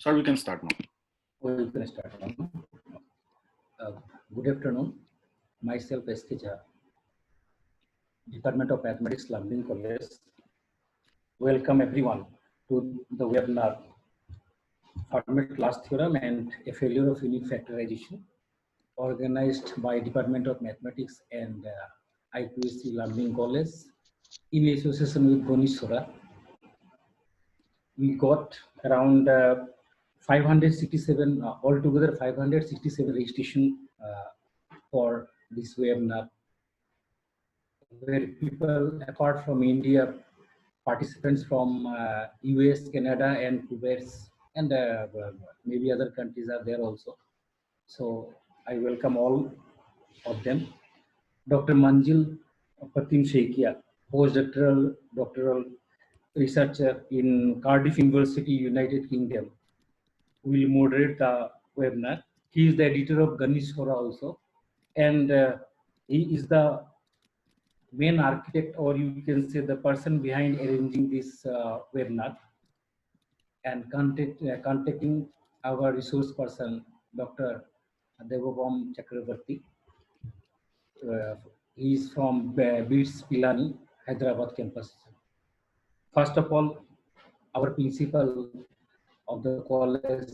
Sir, we can start now. We can start now. Good afternoon. Myself, S.K. Jha, Department of Mathematics, Lamdin College. Welcome everyone to the webinar, Fermat Class Theorem and a Failure of Unique Factorization, organized by Department of Mathematics and IQAC Lamdin College in association with Gonit Sora. We got around 567, altogether 567 registration for this webinar, where people apart from India, participants from US, Canada, and Kuwait, and maybe other countries are there also. So I welcome all of them. Dr. Manjil Patim Sheikia, postdoctoral doctoral researcher in Cardiff University, United Kingdom, will moderate the webinar. He is the editor of Gonit Sora also, and he is the main architect, or you can say the person behind arranging this webinar, and contacting our resource person, Dr. Devabom Chakrabarti. He is from BITS Pilani, Hyderabad campus. First of all, our principal of the college,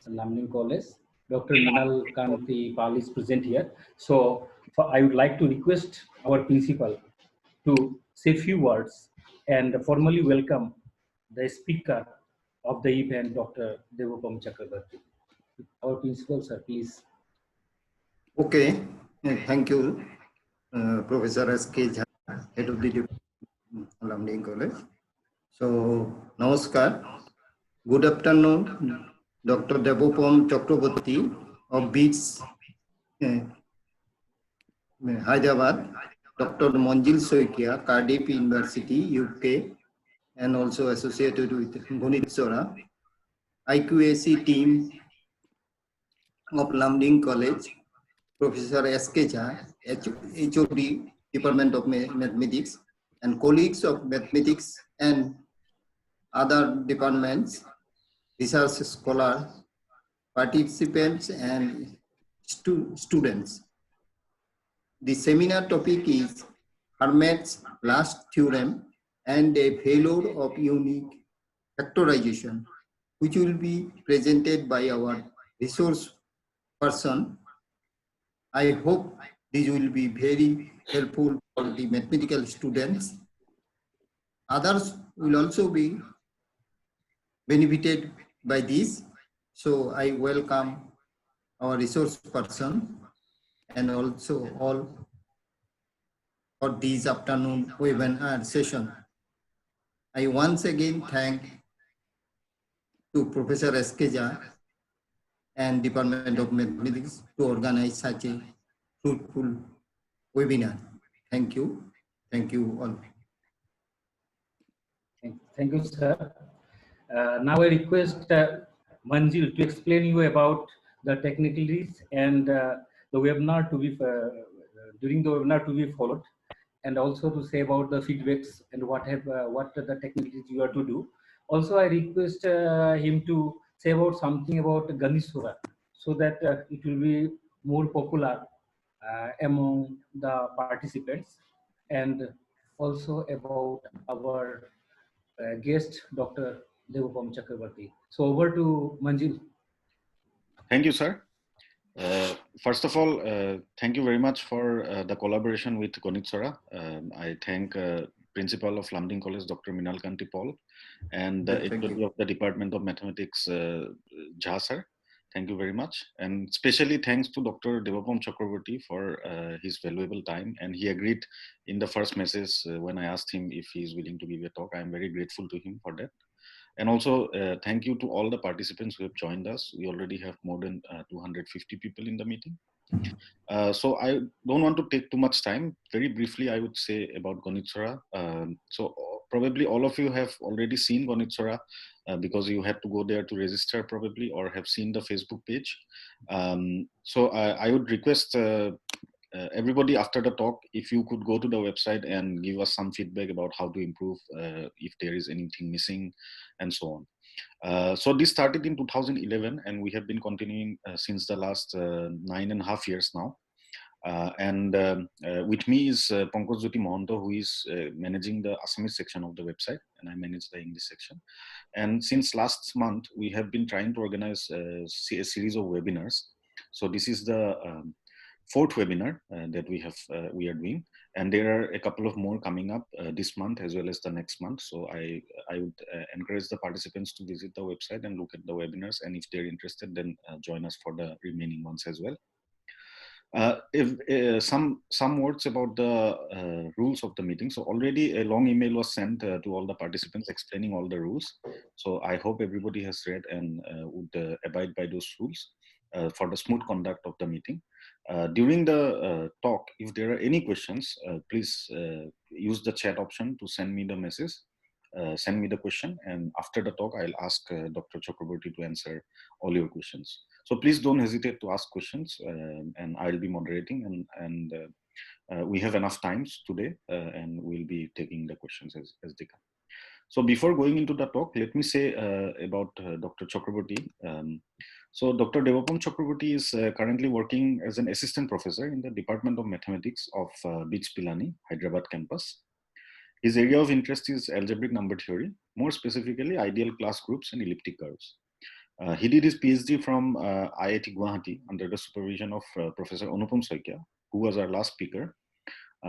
Lamdin College, Dr. Minal Kanti Pal is present here. So I would like to request our principal to say a few words and formally welcome the speaker of the event, Dr. Devapam Chakrabarti. Our principal, sir, please. Okay, thank you, Professor S.K. Jha, head of the Lamdin College. So, namaskar. Good afternoon, Dr. Devapam Chakrabarti of BITS, Hyderabad, Dr. Manjil Soikia, Cardiff University, UK, and also associated with Gonit Sora, IQAC team of Lamdin College, Professor S.K. Jha, HOD, Department of Mathematics, and colleagues of mathematics and other departments, research scholars, participants, and students. The seminar topic is Fermat's last theorem and a failure of unique factorization, which will be presented by our resource person. I hope this will be very helpful for the mathematical students. Others will also be benefited by this. So I welcome our resource person and also all for this afternoon webinar session. I once again thank to Professor S.K. Jha and Department of Mathematics to organize such a fruitful webinar. Thank you. Thank you all. Thank you, sir. Now I request Manjil to explain you about the technicalities and the webinar to be during the webinar to be followed, and also to say about the feedbacks and what the technicalities you are to do. Also, I request him to say about something about Gonit Sora, so that it will be more popular among the participants, and also about our guest, Dr. Devapam Chakrabarti. So over to Manjil. Thank you, sir. First of all, thank you very much for the collaboration with Gonit Sora. I thank Principal of Lamdin College, Dr. Minal Kanti Paul, and the HOD of the Department of Mathematics, Jha sir. Thank you very much. And especially thanks to Dr. Devapam Chakrabarti for his valuable time. And he agreed in the first message when I asked him if he is willing to give a talk. I am very grateful to him for that. And also, thank you to all the participants who have joined us. We already have more than 250 people in the meeting. So I don't want to take too much time. Very briefly, I would say about Gonit Sora. So probably all of you have already seen Gonit Sora because you had to go there to register probably, or have seen the Facebook page. So I would request everybody after the talk, if you could go to the website and give us some feedback about how to improve, if there is anything missing, and so on. So this started in 2011, and we have been continuing since the last 9.5 years now. With me is Pankaj Jyoti Mohanto, who is managing the Assamese section of the website, and I manage the English section. And since last month, we have been trying to organize a series of webinars. So this is the fourth webinar that we are doing, and there are a couple of more coming up this month as well as the next month. So I would encourage the participants to visit the website and look at the webinars, and if they're interested, then join us for the remaining ones as well. Some words about the rules of the meeting. So already a long email was sent to all the participants explaining all the rules. So I hope everybody has read and would abide by those rules for the smooth conduct of the meeting. During the talk, if there are any questions, please use the chat option to send me the message. Send me the question, and after the talk, I'll ask Dr. Chakraborty to answer all your questions. So please don't hesitate to ask questions, and I'll be moderating, and we have enough times today, and we'll be taking the questions as they come. So before going into the talk, let me say about Dr. Chakraborty. So Dr. Devapam Chakraborty is currently working as an assistant professor in the Department of Mathematics of BITS Pilani, Hyderabad campus. His area of interest is algebraic number theory, more specifically ideal class groups and elliptic curves. He did his PhD from IIT Guwahati under the supervision of Professor Anupam Saikia, who was our last speaker,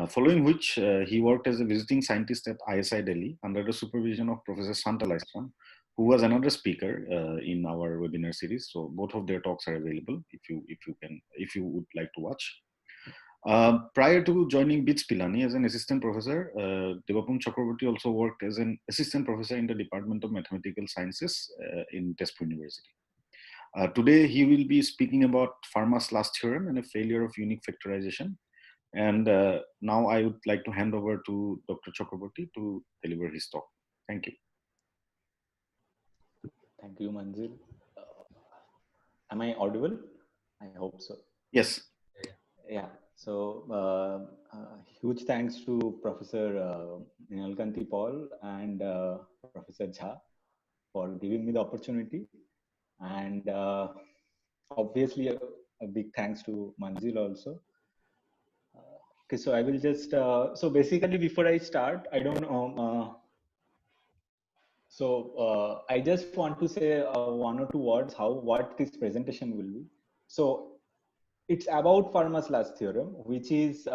following which he worked as a visiting scientist at ISI Delhi under the supervision of Professor Santa Lystrom, who was another speaker in our webinar series. So both of their talks are available if you would like to watch. Prior to joining BITS Pilani as an assistant professor, Devapam Chakraborty also worked as an assistant professor in the Department of Mathematical Sciences in Tezpur University. Today, he will be speaking about Fermat's last theorem and a failure of unique factorization. And now I would like to hand over to Dr. Chakraborty to deliver his talk. Thank you. Thank you, Manzil. Am I audible? I hope so. Yes. Yeah. So huge thanks to Professor Mrinalkanti Paul and Professor Jha for giving me the opportunity. And obviously a big thanks to Manzil also. Okay, so I will just, so basically before I start, I don't know, I just want to say one or two words what this presentation will be. So it's about Fermat's last theorem, which is,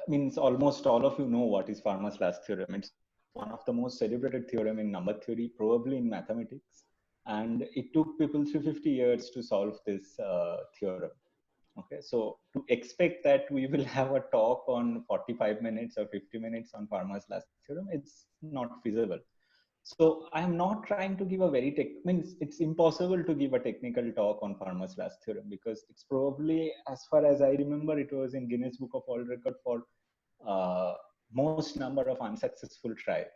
means almost all of you know what is Fermat's last theorem. It's one of the most celebrated theorem in number theory, probably in mathematics. And it took people 350 years to solve this theorem. Okay, so to expect that we will have a talk on 45 minutes or 50 minutes on Fermat's last theorem, it's not feasible. So I am not trying to give a means it's impossible to give a technical talk on Fermat's last theorem because it's probably, as far as I remember, it was in Guinness Book of World Record for most number of unsuccessful tries.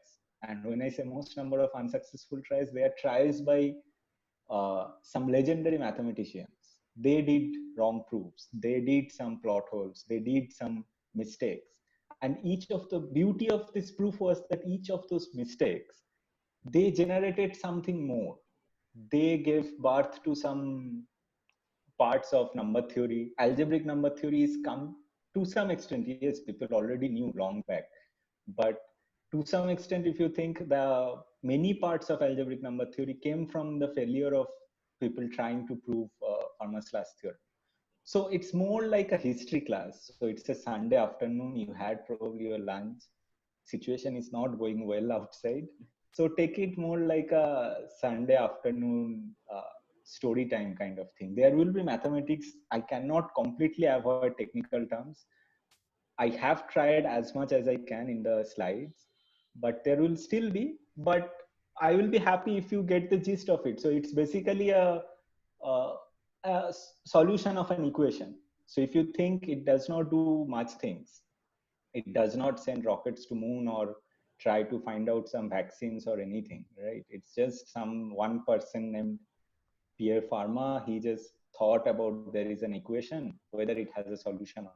And when I say most number of unsuccessful tries, they are tries by some legendary mathematicians. They did wrong proofs. They did some plot holes. They did some mistakes. And each of the beauty of this proof was that each of those mistakes, they generated something more. They gave birth to some parts of number theory. Algebraic number theory is come to some extent. Yes, people already knew long back. But to some extent, if you think the many parts of algebraic number theory came from the failure of people trying to prove Fermat's last theorem. So it's more like a history class. So it's a Sunday afternoon. You had probably your lunch. Situation is not going well outside. So take it more like a Sunday afternoon story time kind of thing. There will be mathematics. I cannot completely avoid technical terms. I have tried as much as I can in the slides, but there will still be, but I will be happy if you get the gist of it. So it's basically a solution of an equation. So if you think it does not do much things, it does not send rockets to moon or try to find out some vaccines or anything, right? It's just some one person named Pierre Fermat. He just thought about there is an equation, whether it has a solution or not.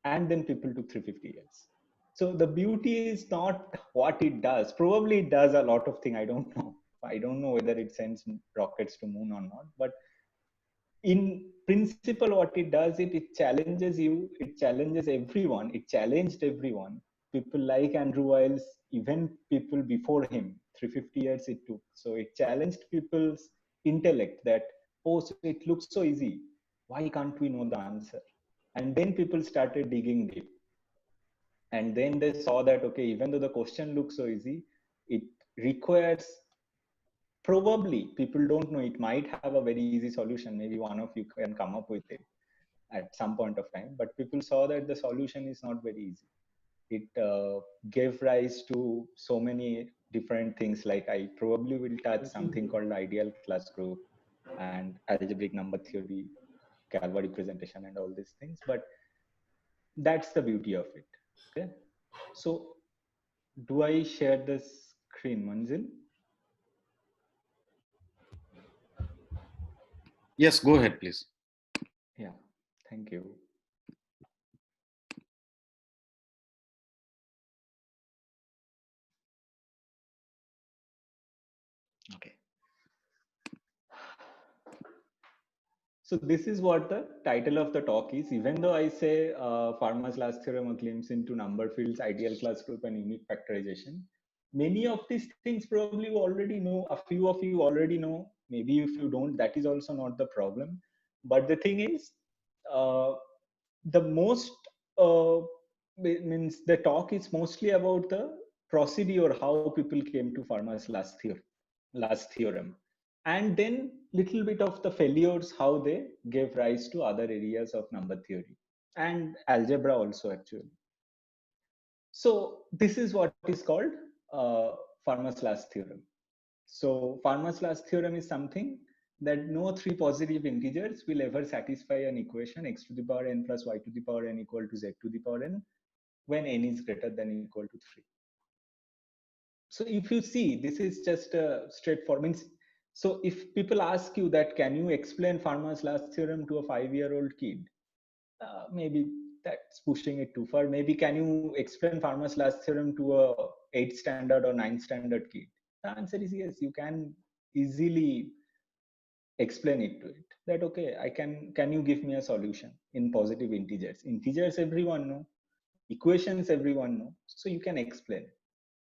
And then people took 350 years. So the beauty is not what it does. Probably it does a lot of things. I don't know. I don't know whether it sends rockets to moon or not. But in principle, what it does, it challenges you. It challenges everyone. It challenged everyone. People like Andrew Wiles, even people before him, 350 years it took. So it challenged people's intellect that, oh, so it looks so easy. Why can't we know the answer? And then people started digging deep. And then they saw that, okay, even though the question looks so easy, it requires, probably, people don't know, it might have a very easy solution. Maybe one of you can come up with it at some point of time. But people saw that the solution is not very easy. It gave rise to so many different things. Like I probably will touch something called ideal class group and algebraic number theory, Galois representation and all these things. But that's the beauty of it. Okay. So do I share the screen, Manzil? Yes, go ahead, please. Yeah, thank you. Okay. So this is what the title of the talk is. Even though I say Fermat's last theorem, a glimpse into number fields, ideal class group, and unique factorization, many of these things probably you already know. A few of you already know. Maybe if you don't, that is also not the problem. But the thing is, the most means the talk is mostly about the procedure, how people came to Fermat's last theorem, and then little bit of the failures, how they gave rise to other areas of number theory and algebra also actually. So this is what is called Fermat's last theorem. So Fermat's last theorem is something that no three positive integers will ever satisfy an equation x to the power n plus y to the power n equal to z to the power n when n is greater than or equal to 3. So if you see, this is just a straightforward means. So if people ask you that, can you explain Fermat's last theorem to a 5-year-old kid? Maybe that's pushing it too far. Maybe can you explain Fermat's last theorem to a 8th standard or 9th standard kid? The answer is yes, you can easily explain it to it. That okay, can you give me a solution in positive integers? Integers everyone know, equations everyone know, so you can explain.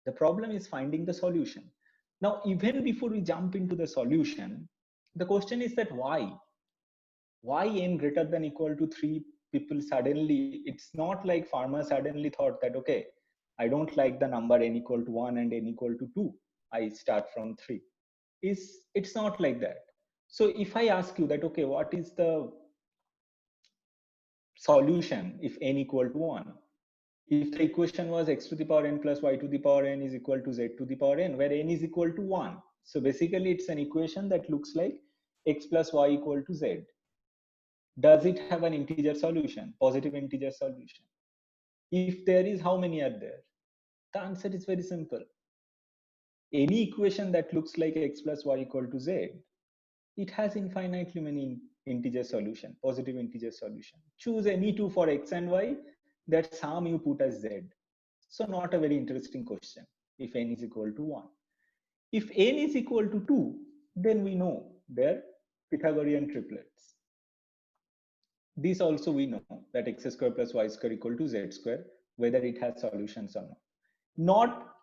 The problem is finding the solution. Now, even before we jump into the solution, the question is that why? Why n greater than equal to 3? People suddenly, it's not like Fermat suddenly thought that, okay, I don't like the number n equal to 1 and n equal to 2. I start from 3. It's not like that. So if I ask you that, okay, what is the solution if n equal to 1? If the equation was x to the power n plus y to the power n is equal to z to the power n, where n is equal to 1. So basically it's an equation that looks like x plus y equal to z. Does it have an integer solution, positive integer solution? If there is, how many are there? The answer is very simple. Any equation that looks like x plus y equal to z, it has infinitely many integer solution, positive integer solution. Choose any two for x and y, that sum you put as z. So not a very interesting question if n is equal to 1. If n is equal to 2, then we know they're Pythagorean triplets. This also we know that x square plus y square equal to z square, whether it has solutions or not. Not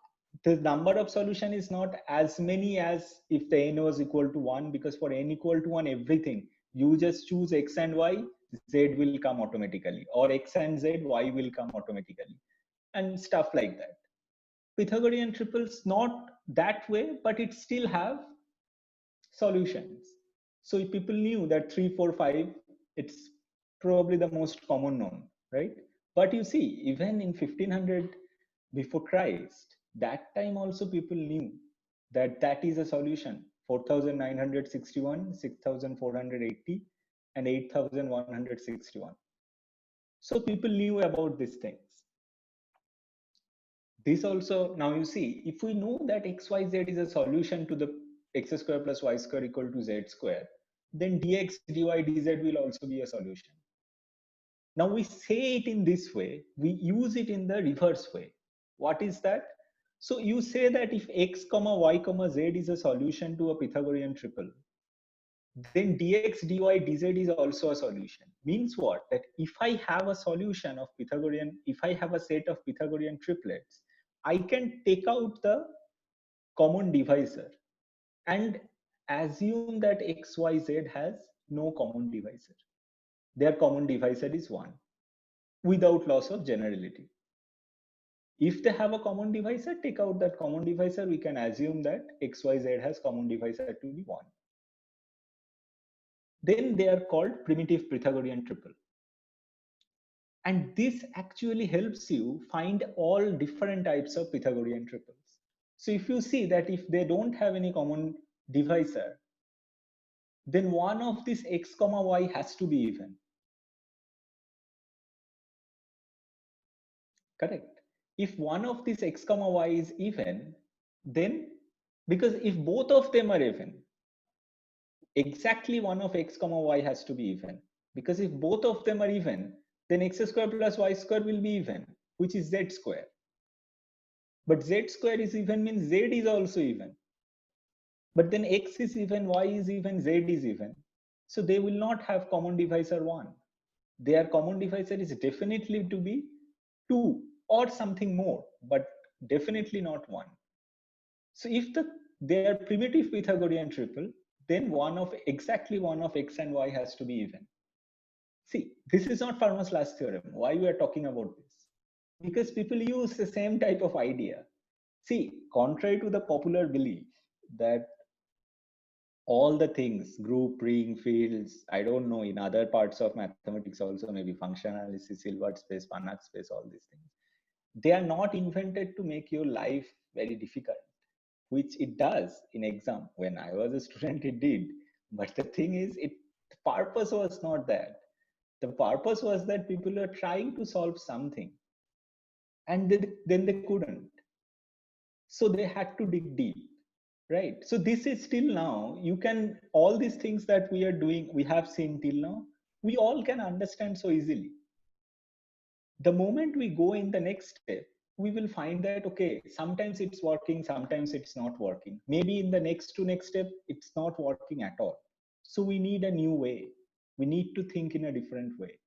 the number of solution is not as many as if the n was equal to 1, because for n equal to 1, everything, you just choose x and y, z will come automatically, or x and z, y will come automatically, and stuff like that. Pythagorean triples not that way, but it still have solutions. So if people knew that 3, 4, 5, it's probably the most common known, right? But you see, even in 1500 before Christ, that time also people knew that that is a solution. 4961, 6480, and 8161. So people knew about these things. This also, now you see, if we know that xyz is a solution to the x square plus y square equal to z square, then dx dy dz will also be a solution. Now we say it in this way, we use it in the reverse way. What is that? So you say that if x comma y comma z is a solution to a Pythagorean triple, then dx dy dz is also a solution. Means what? That if I have a solution of Pythagorean, if I have a set of Pythagorean triplets, I can take out the common divisor and assume that xyz has no common divisor. Their common divisor is 1 without loss of generality. If they have a common divisor, take out that common divisor, we can assume that xyz has common divisor to be 1. Then they are called primitive Pythagorean triple. And this actually helps you find all different types of Pythagorean triples. So if you see that if they don't have any common divisor, then one of these x comma y has to be even. Correct. If one of these x comma y is even, then because if both of them are even, exactly one of x comma y has to be even. Because if both of them are even, then x square plus y square will be even, which is z square. But z square is even means z is also even. But then x is even, y is even, z is even. So they will not have common divisor 1. Their common divisor is definitely to be 2 or something more, but definitely not 1. So if they are primitive Pythagorean triple, then exactly one of x and y has to be even. See, this is not Fermat's last theorem. Why we are talking about this? Because people use the same type of idea. See, contrary to the popular belief that all the things, group, ring, fields, I don't know, in other parts of mathematics also, maybe function analysis, Hilbert space, Banach space, all these things, they are not invented to make your life very difficult, which it does in exam. When I was a student, it did. But the thing is, the purpose was not that. The purpose was that people were trying to solve something and then they couldn't. So they had to dig deep, right? So this is still now, you can, all these things that we are doing, we have seen till now, we all can understand so easily. The moment we go in the next step, we will find that, okay, sometimes it's working, sometimes it's not working. Maybe in the next step, it's not working at all. So we need a new way. We need to think in a different way.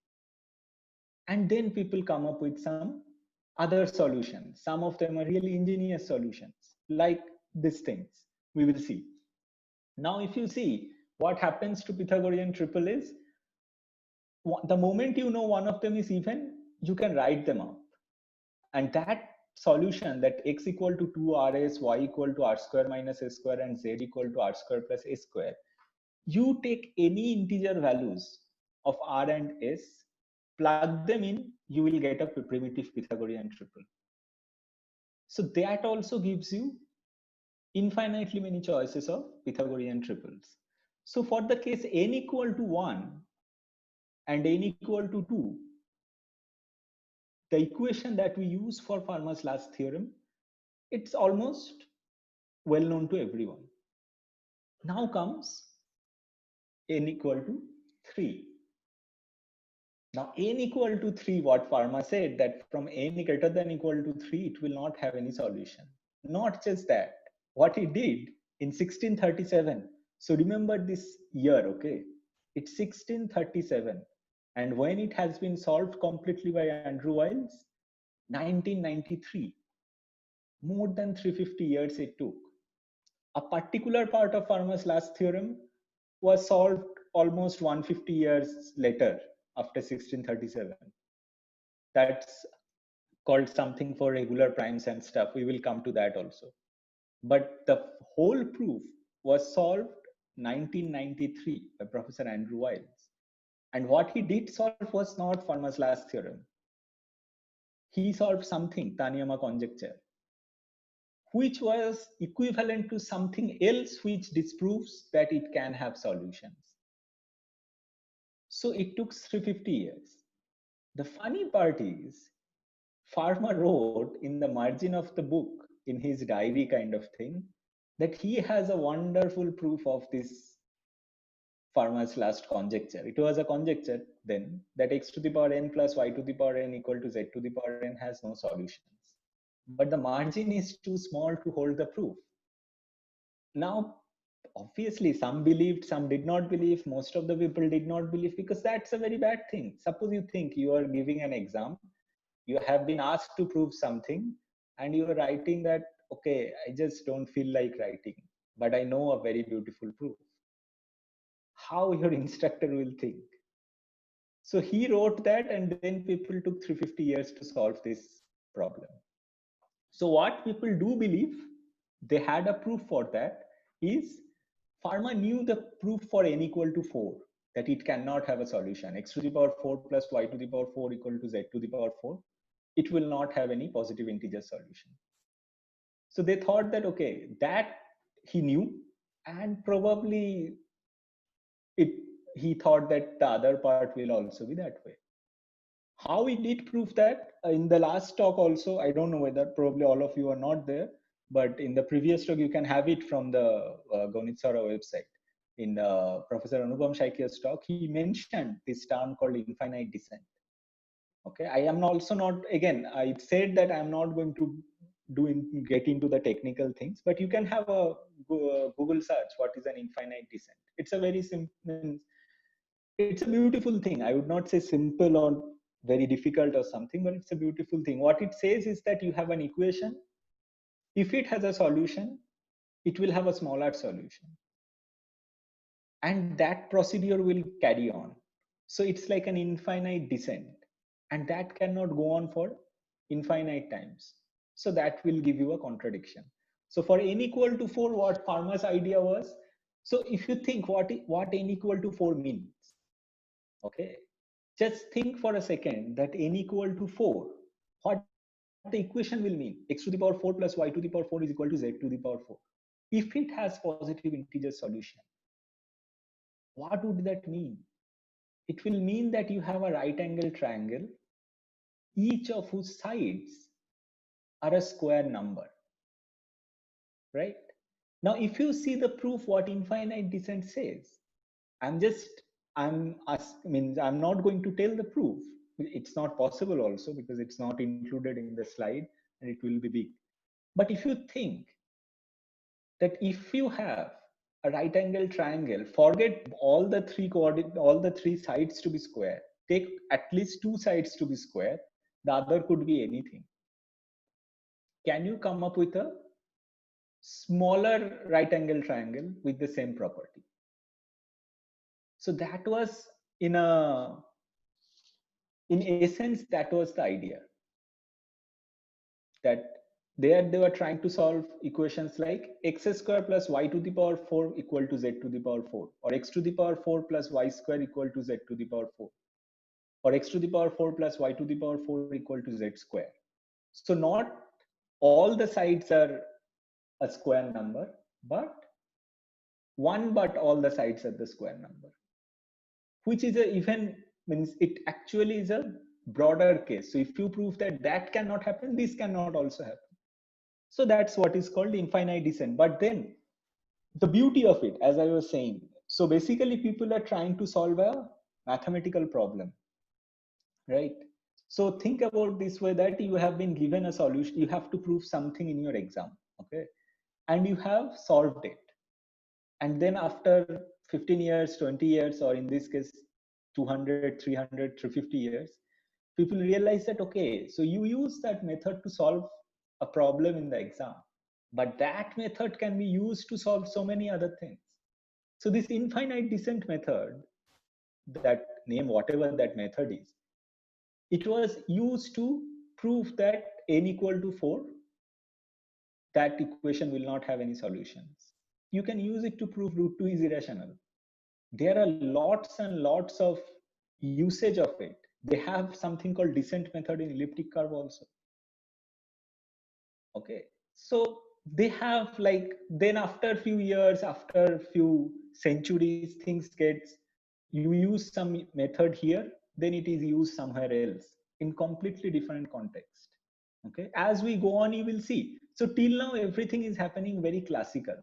And then people come up with some other solutions. Some of them are really ingenious solutions, like these things we will see. Now, if you see what happens to Pythagorean triple is, the moment you know one of them is even, you can write them out. And that solution, that x equal to 2rs, y equal to r square minus s square, and z equal to r square plus s square, you take any integer values of r and s, plug them in, you will get a primitive Pythagorean triple. So that also gives you infinitely many choices of Pythagorean triples. So for the case n equal to 1 and n equal to 2, the equation that we use for Fermat's last theorem, it's almost well known to everyone. Now comes n equal to 3. Now n equal to 3, what Fermat said, that from n greater than equal to 3, it will not have any solution. Not just that, what he did in 1637, so remember this year, okay? It's 1637. And when it has been solved completely by Andrew Wiles, 1993. More than 350 years it took. A particular part of Fermat's last theorem was solved almost 150 years later, after 1637. That's called something for regular primes and stuff. We will come to that also. But the whole proof was solved 1993 by Professor Andrew Wiles. And what he did solve was not Fermat's last theorem. He solved something, Taniyama conjecture, which was equivalent to something else which disproves that it can have solutions. So it took 350 years. The funny part is, Fermat wrote in the margin of the book, in his diary kind of thing, that he has a wonderful proof of this Fermat's last conjecture. It was a conjecture then that x to the power n plus y to the power n equal to z to the power n has no solutions. But the margin is too small to hold the proof. Now, obviously, some believed, some did not believe. Most of the people did not believe, because that's a very bad thing. Suppose you think you are giving an exam, you have been asked to prove something, and you are writing that, okay, I just don't feel like writing, but I know a very beautiful proof. How your instructor will think? So he wrote that, and then people took 350 years to solve this problem. So what people do believe, they had a proof for that, is Fermat knew the proof for n equal to 4, that it cannot have a solution. X to the power 4 plus y to the power 4 equal to z to the power 4. It will not have any positive integer solution. So they thought that, okay, that he knew, and probably he thought that the other part will also be that way. How he did prove that, in the last talk also, I don't know whether probably all of you are not there, but in the previous talk, you can have it from the Gonit Sara website. In Professor Anupam Shaikia's talk, he mentioned this term called infinite descent. Okay, I am also not, again, I said that I'm not going to get into the technical things, but you can have a Google search, what is an infinite descent. It's a very simple, it's a beautiful thing. I would not say simple or very difficult or something, but it's a beautiful thing. What it says is that you have an equation. If it has a solution, it will have a smaller solution. And that procedure will carry on. So it's like an infinite descent. And that cannot go on for infinite times. So that will give you a contradiction. So for n equal to 4, what Fermat's idea was, so if you think what n equal to 4 means, okay, just think for a second that n equal to 4, what the equation will mean. X to the power 4 plus y to the power 4 is equal to z to the power 4. If it has positive integer solution, what would that mean? It will mean that you have a right angle triangle, each of whose sides are a square number, right? Now, if you see the proof, what infinite descent says, I'm not going to tell the proof. It's not possible also, because it's not included in the slide and it will be big. But if you think that if you have a right angle triangle, forget all the three sides to be square, take at least 2 sides to be square, the other could be anything. Can you come up with a smaller right angle triangle with the same property? So that was in essence, that was the idea, that there they were trying to solve equations like x square plus y to the power 4 equal to z to the power 4, or x to the power 4 plus y square equal to z to the power 4, or x to the power 4 plus y to the power 4 equal to z square. So not all the sides are a square number, but all the sides are the square number, which is means it actually is a broader case. So if you prove that that cannot happen, this cannot also happen. So that's what is called infinite descent. But then the beauty of it, as I was saying, so basically people are trying to solve a mathematical problem, right? So think about this way, that you have been given a solution, you have to prove something in your exam, okay? And you have solved it. And then after 15 years, 20 years, or in this case, 200, 300, 350 years, people realize that, okay, so you use that method to solve a problem in the exam, but that method can be used to solve so many other things. So this infinite descent method, that name, whatever that method is, it was used to prove that n equal to 4, that equation will not have any solutions. You can use it to prove root 2 is irrational. There are lots and lots of usage of it. They have something called descent method in elliptic curve also. Okay, so they have, like, then after a few years, after a few centuries, things gets, you use some method here, then it is used somewhere else in completely different context. Okay, as we go on, you will see. So till now, everything is happening very classical.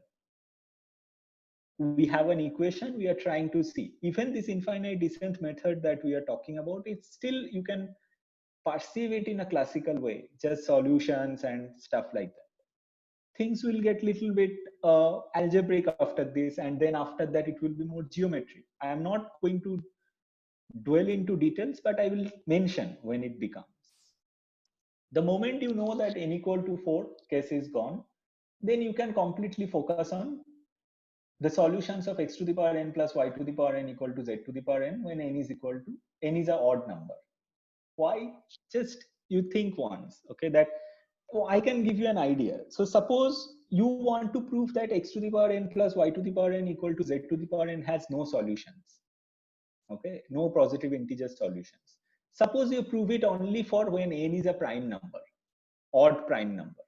we have an equation we are trying to see. Even this infinite descent method that we are talking about, it's still, you can perceive it in a classical way, just solutions and stuff like that. Things will get little bit algebraic after this, and then after that it will be more geometric. I am not going to dwell into details, but I will mention when it becomes. The moment you know that n equal to 4 case is gone, then you can completely focus on the solutions of x to the power n plus y to the power n equal to z to the power n when n is equal to, n is an odd number. Why? Just you think once, okay, that, oh, I can give you an idea. So suppose you want to prove that x to the power n plus y to the power n equal to z to the power n has no solutions, okay, no positive integer solutions. Suppose you prove it only for when n is a prime number, odd prime number,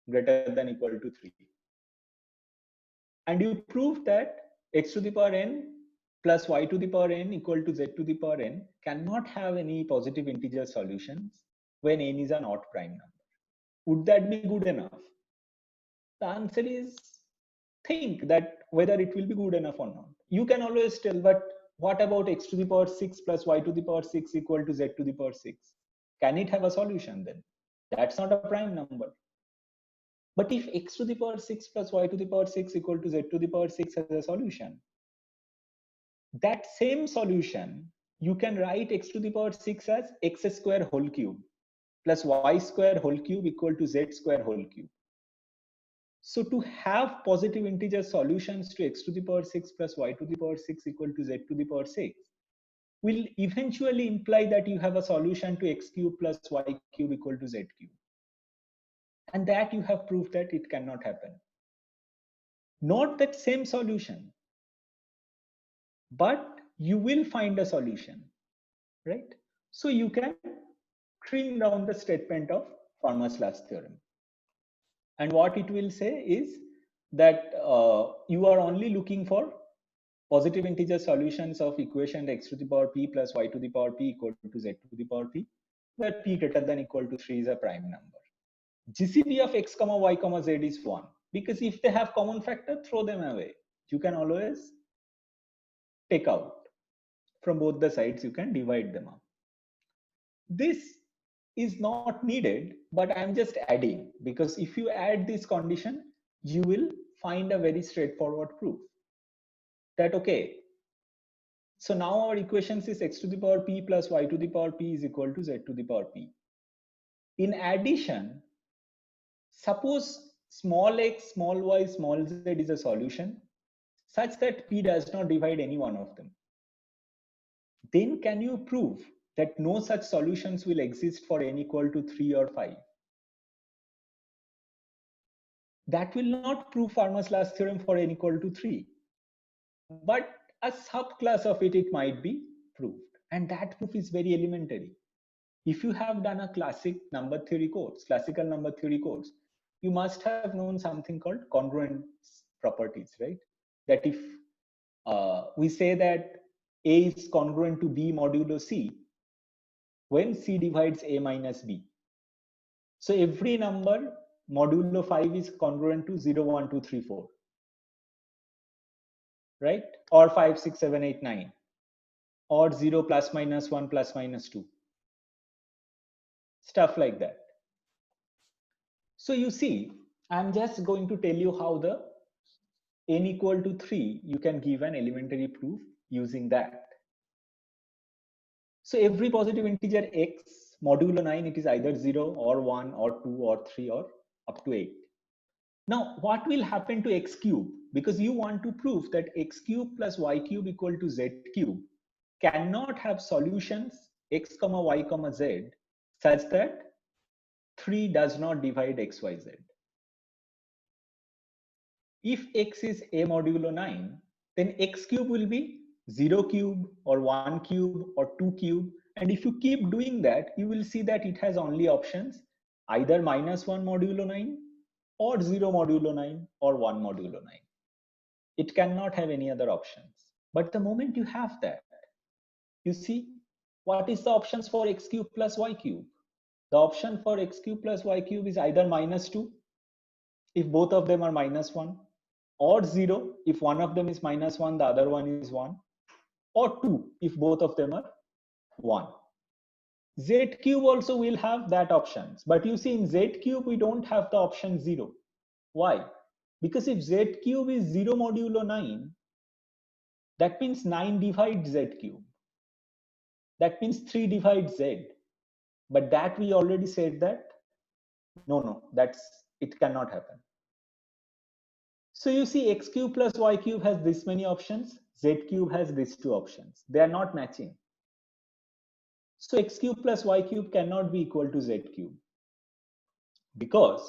greater than equal to 3. And you prove that x to the power n plus y to the power n equal to z to the power n cannot have any positive integer solutions when n is an odd prime number. Would that be good enough? The answer is, think that whether it will be good enough or not. You can always tell, but what about x to the power 6 plus y to the power 6 equal to z to the power 6? Can it have a solution then? That's not a prime number. But if x to the power 6 plus y to the power 6 equal to z to the power 6 has a solution, that same solution, you can write x to the power 6 as x square whole cube plus y square whole cube equal to z square whole cube. So to have positive integer solutions to x to the power 6 plus y to the power 6 equal to z to the power 6 will eventually imply that you have a solution to x cube plus y cube equal to z cube. And that you have proved that it cannot happen. Not that same solution, but you will find a solution, right? So you can trim down the statement of Fermat's last theorem. And what it will say is that you are only looking for positive integer solutions of equation x to the power p plus y to the power p equal to z to the power p, where p greater than equal to 3 is a prime number. GCD of x comma y comma z is 1, because if they have common factor, throw them away. You can always take out from both the sides, you can divide them up. This is not needed, but I'm just adding, because if you add this condition, you will find a very straightforward proof that, okay, so now our equations is x to the power p plus y to the power p is equal to z to the power p. In addition, suppose small x, small y, small z is a solution such that p does not divide any one of them. Then can you prove that no such solutions will exist for n equal to 3 or 5? That will not prove Fermat's last theorem for n equal to 3. But a subclass of it might be proved. And that proof is very elementary. If you have done a classical number theory course, you must have known something called congruence properties, right? That if we say that A is congruent to B modulo C, when C divides A minus B. So every number modulo 5 is congruent to 0, 1, 2, 3, 4. Right? Or 5, 6, 7, 8, 9. Or 0 plus minus 1 plus minus 2. Stuff like that. So you see, I'm just going to tell you how the n equal to 3, you can give an elementary proof using that. So every positive integer x modulo 9, it is either 0 or 1 or 2 or 3 or up to 8. Now, what will happen to x cube? Because you want to prove that x cube plus y cube equal to z cube cannot have solutions x comma y comma z such that 3 does not divide x, y, z. If x is a modulo 9, then x cube will be 0 cube or 1 cube or 2 cube. And if you keep doing that, you will see that it has only options either minus 1 modulo 9 or 0 modulo 9 or 1 modulo 9. It cannot have any other options. But the moment you have that, you see, what is the options for x cube plus y cube? The option for x cube plus y cube is either minus 2, if both of them are minus 1, or 0 if one of them is -1, the other one is 1, or 2 if both of them are 1. Z cube also will have that options, but you see in Z cube we don't have the option 0. Why? Because if Z cube is 0 modulo 9, that means 9 divides Z cube. That means 3 divides Z. But that we already said that no, it cannot happen. So you see x cube plus y cube has this many options, Z cube has these 2 options. They are not matching. So x cube plus y cube cannot be equal to Z cube. Because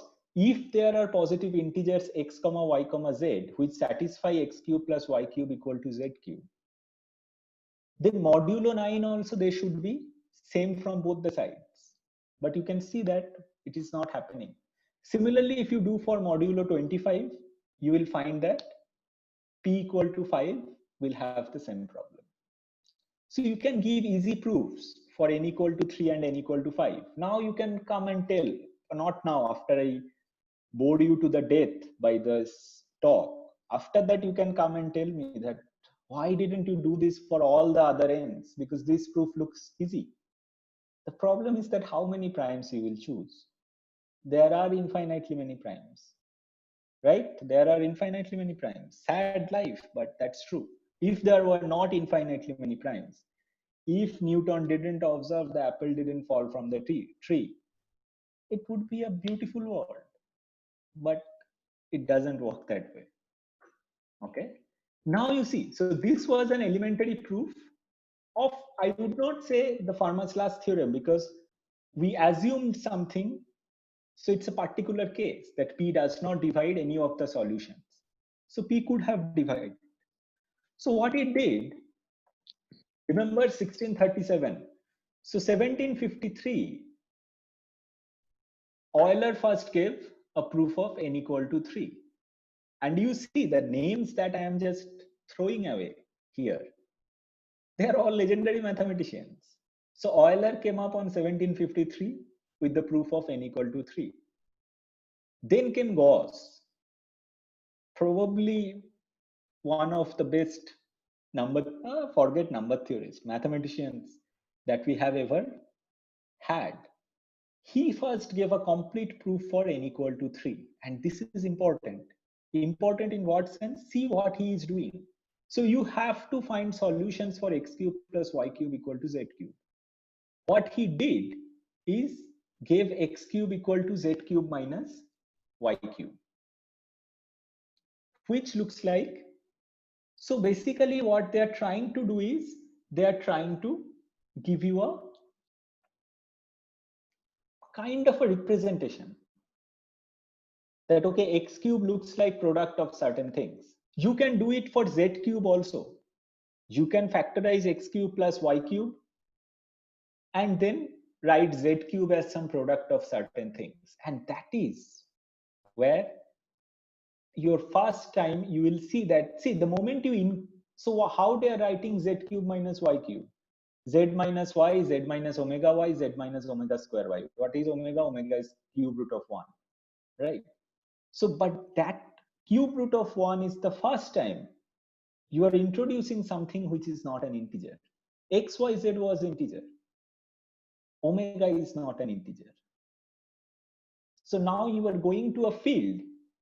if there are positive integers x comma y comma z which satisfy x cube plus y cube equal to Z cube, then modulo 9 also they should be same from both the sides. But you can see that it is not happening. Similarly, if you do for modulo 25, you will find that p equal to 5 will have the same problem. So you can give easy proofs for n equal to 3 and n equal to 5. Now you can come and tell, not now, after I bored you to the death by this talk. After that, you can come and tell me that why didn't you do this for all the other n's? Because this proof looks easy. The problem is that how many primes you will choose. There are infinitely many primes, right? There are infinitely many primes. Sad life, but that's true. If there were not infinitely many primes, if Newton didn't observe the apple didn't fall from the tree, it would be a beautiful world. But it doesn't work that way. Okay. Now you see, so this was an elementary proof of, I would not say the Fermat's last theorem, because we assumed something. So it's a particular case that P does not divide any of the solutions. So P could have divided. So what it did, remember 1637. So 1753, Euler first gave a proof of n equal to 3. And you see the names that I am just throwing away here, they are all legendary mathematicians. So Euler came up on 1753 with the proof of n equal to 3. Then came Gauss, probably one of the best forget number theorists, mathematicians that we have ever had. He first gave a complete proof for n equal to 3. And this is important. Important in what sense? See what he is doing. So you have to find solutions for x cube plus y cube equal to z cube. What he did is gave x cube equal to z cube minus y cube, which looks like, so basically what they are trying to do is they are trying to give you a kind of a representation that, okay, x cube looks like product of certain things. You can do it for z cube also. You can factorize x cube plus y cube and then write z cube as some product of certain things. And that is where your first time you will see that, see the moment you so how they are writing z cube minus y cube, z minus y, z minus omega y, z minus omega square y. What is omega? Omega is cube root of 1, right? So but that cube root of 1 is the first time you are introducing something which is not an integer. X, y, z was integer. Omega is not an integer. So now you are going to a field.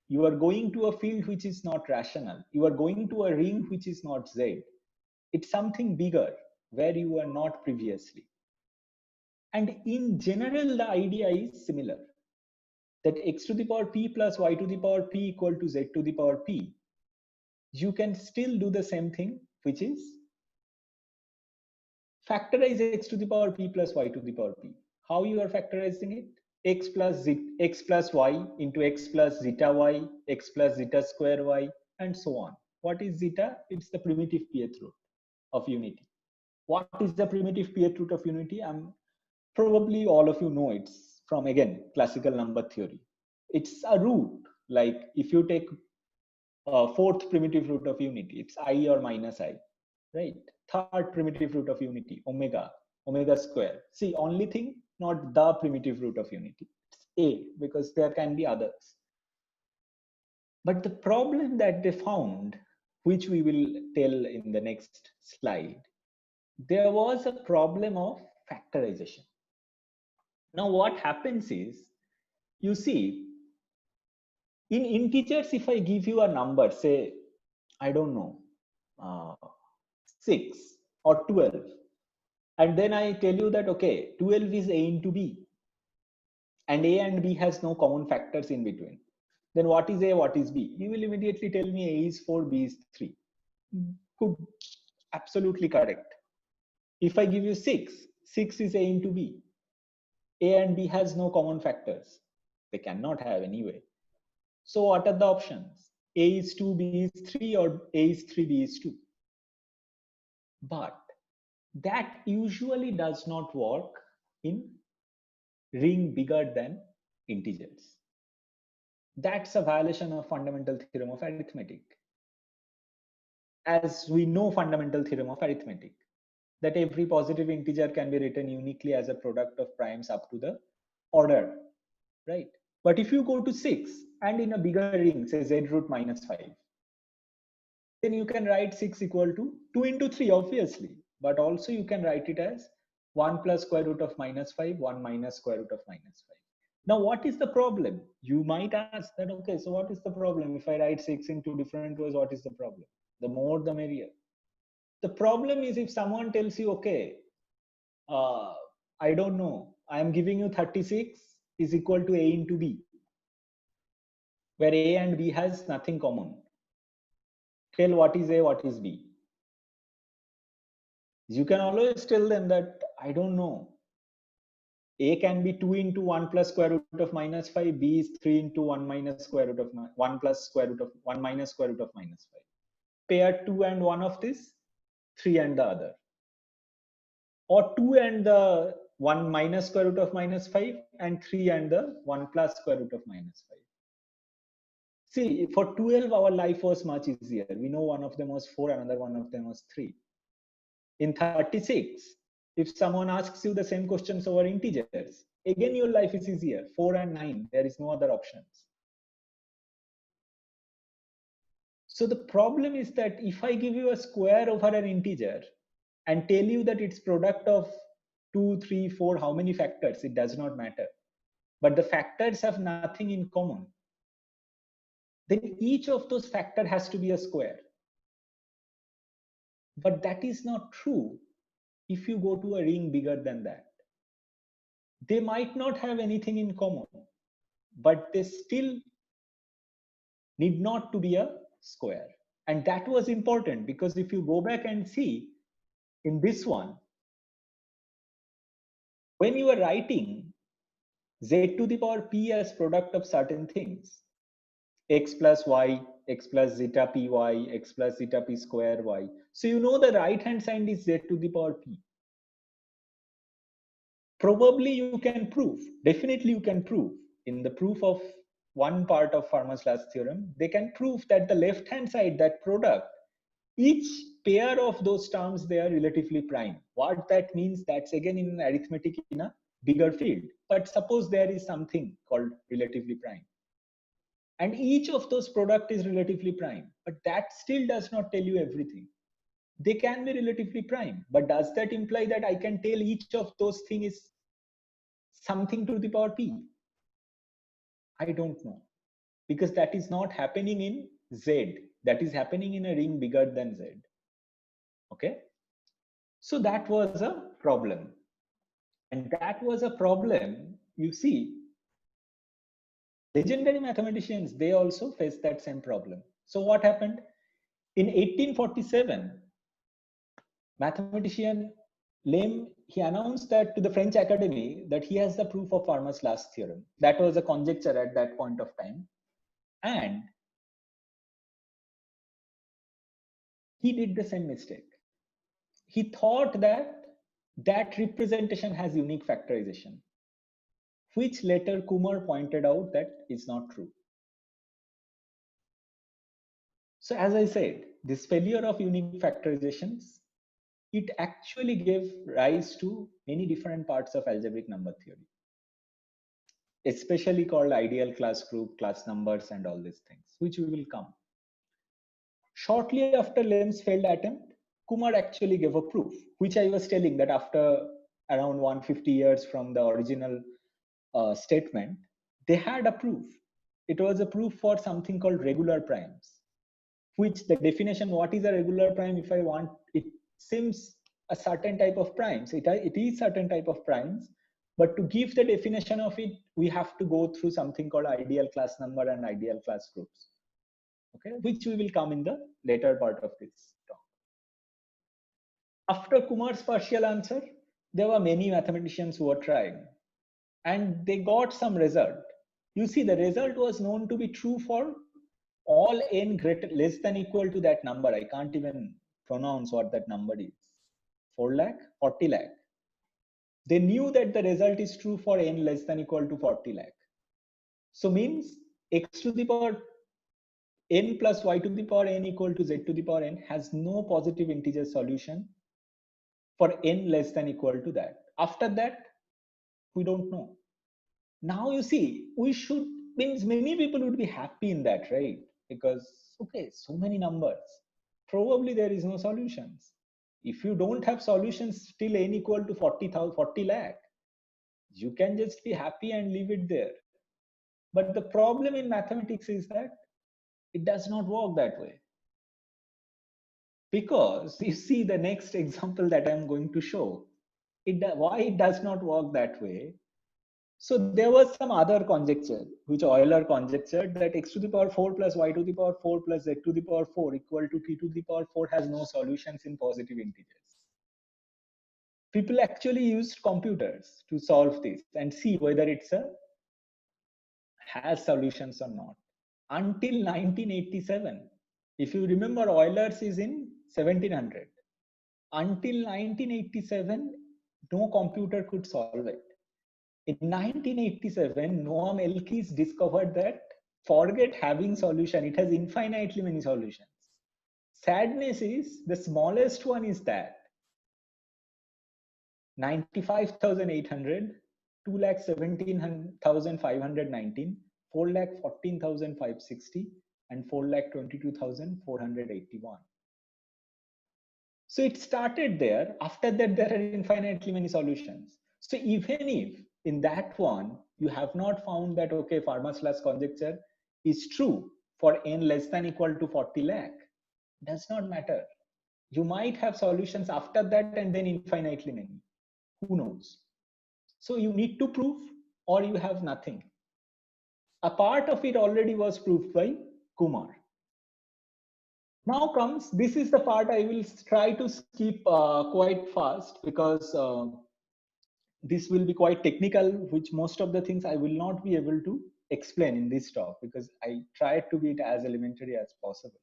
You are going to a field which is not rational. You are going to a ring which is not Z. It's something bigger where you were not previously. And in general, the idea is similar. That x to the power p plus y to the power p equal to z to the power p. You can still do the same thing, which is factorize x to the power p plus y to the power p. How you are factorizing it? X plus y into x plus zeta y, x plus zeta square y, and so on. What is zeta? It's the primitive pth root of unity. What is the primitive pth root of unity? Probably all of you know it's from, again, classical number theory. It's a root, like if you take fourth primitive root of unity, it's I or minus I, right? Third primitive root of unity, omega square. See, only thing, not the primitive root of unity, it's a, because there can be others. But the problem that they found, which we will tell in the next slide, there was a problem of factorization. Now what happens is, you see, in integers, if I give you a number, say, I don't know, 6 or 12, and then I tell you that, okay, 12 is A into B, and A and B has no common factors in between, then what is A, what is B? You will immediately tell me A is 4, B is 3. Good, absolutely correct. If I give you 6, 6 is A into B. A and B has no common factors. They cannot have anyway. So what are the options? A is 2, B is 3, or A is 3, B is 2. But that usually does not work in ring bigger than integers. That's a violation of fundamental theorem of arithmetic. As we know fundamental theorem of arithmetic, that every positive integer can be written uniquely as a product of primes up to the order, right? But if you go to 6 and in a bigger ring, say z root minus 5, then you can write 6 equal to 2 into 3, obviously. But also you can write it as 1 plus square root of minus 5, 1 minus square root of minus 5. Now, what is the problem? You might ask that, okay, so what is the problem? If I write 6 in 2 different ways, what is the problem? The more, the merrier. The problem is if someone tells you, okay, I don't know, I am giving you 36 is equal to A into B, where A and B has nothing common. Tell what is A, what is B. You can always tell them that, I don't know, A can be 2 into 1 plus square root of minus 5, B is 3 into 1 minus square root of 1 plus square root of 1 minus square root of minus 5. Pair 2 and 1 of this, 3 and the other. Or 2 and the 1 minus square root of minus 5 and 3 and the 1 plus square root of minus 5. See, for 12, our life was much easier. We know one of them was 4, another one of them was 3. In 36, if someone asks you the same questions over integers, again your life is easier. 4 and 9, there is no other options. So the problem is that if I give you a square over an integer and tell you that it's product of 2, 3, 4, how many factors, it does not matter. But the factors have nothing in common. Then each of those factors has to be a square. But that is not true if you go to a ring bigger than that. They might not have anything in common, but they still need not to be a square. And that was important because if you go back and see in this one, when you are writing z to the power p as product of certain things, x plus y, x plus zeta py, x plus zeta p square y. So you know the right hand side is z to the power p. Probably you can prove, definitely you can prove in the proof of one part of Fermat's last theorem, they can prove that the left hand side, that product, each pair of those terms, they are relatively prime. What that means, that's again in arithmetic in a bigger field. But suppose there is something called relatively prime. And each of those product is relatively prime, but that still does not tell you everything. They can be relatively prime, but does that imply that I can tell each of those things is something to the power p? I don't know, because that is not happening in Z. That is happening in a ring bigger than Z. Okay, so that was a problem, and that was a problem. You see, legendary mathematicians, they also faced that same problem. So what happened in 1847? Mathematician Lem, he announced that to the French Academy that he has the proof of Fermat's last theorem. That was a conjecture at that point of time. And he did the same mistake. He thought that that representation has unique factorization, which later Kumar pointed out that is not true. So as I said, this failure of unique factorizations, it actually gave rise to many different parts of algebraic number theory. especially called ideal class group, class numbers, and all these things, which we will come. Shortly after Lem's failed attempt, Kumar actually gave a proof, which I was telling that after around 150 years from the original statement, they had a proof. It was a proof for something called regular primes, which the definition, what is a regular prime, if I want, it seems a certain type of primes. It is certain type of primes, but to give the definition of it, we have to go through something called ideal class number and ideal class groups, okay, which we will come in the later part of this talk. After Kumar's partial answer, there were many mathematicians who were trying, and they got some result. You see, the result was known to be true for all n greater less than equal to that number. I can't even pronounce what that number is. 4 lakh, 40 lakh. They knew that the result is true for n less than equal to 40 lakh. So means x to the power n plus y to the power n equal to z to the power n has no positive integer solution for n less than equal to that. After that, we don't know. Now you see, we should, means many people would be happy in that, right? Because, okay, so many numbers, probably there is no solutions. If you don't have solutions till n equal to 40 lakh, you can just be happy and leave it there. But the problem in mathematics is that it does not work that way. Because you see the next example that I'm going to show, why it does not work that way. So there was some other conjecture, which Euler conjectured, that x to the power 4 plus y to the power 4 plus z to the power 4 equal to t to the power 4 has no solutions in positive integers. People actually used computers to solve this and see whether it's has solutions or not. Until 1987, if you remember, Euler's is in 1700. Until 1987, no computer could solve it. In 1987, Noam Elkis discovered that forget having solution, it has infinitely many solutions. Sadness is the smallest one is that 95,800, 2,17,519, 4,14,560, and 4,22,481. So it started there. After that, there are infinitely many solutions. So even if in that one, you have not found that, okay, Fermat's last conjecture is true for n less than equal to 40 lakh, does not matter. You might have solutions after that and then infinitely many. Who knows? So you need to prove or you have nothing. A part of it already was proved by Kumar. Now comes, this is the part I will try to skip quite fast because this will be quite technical, which most of the things I will not be able to explain in this talk because I tried to be it as elementary as possible.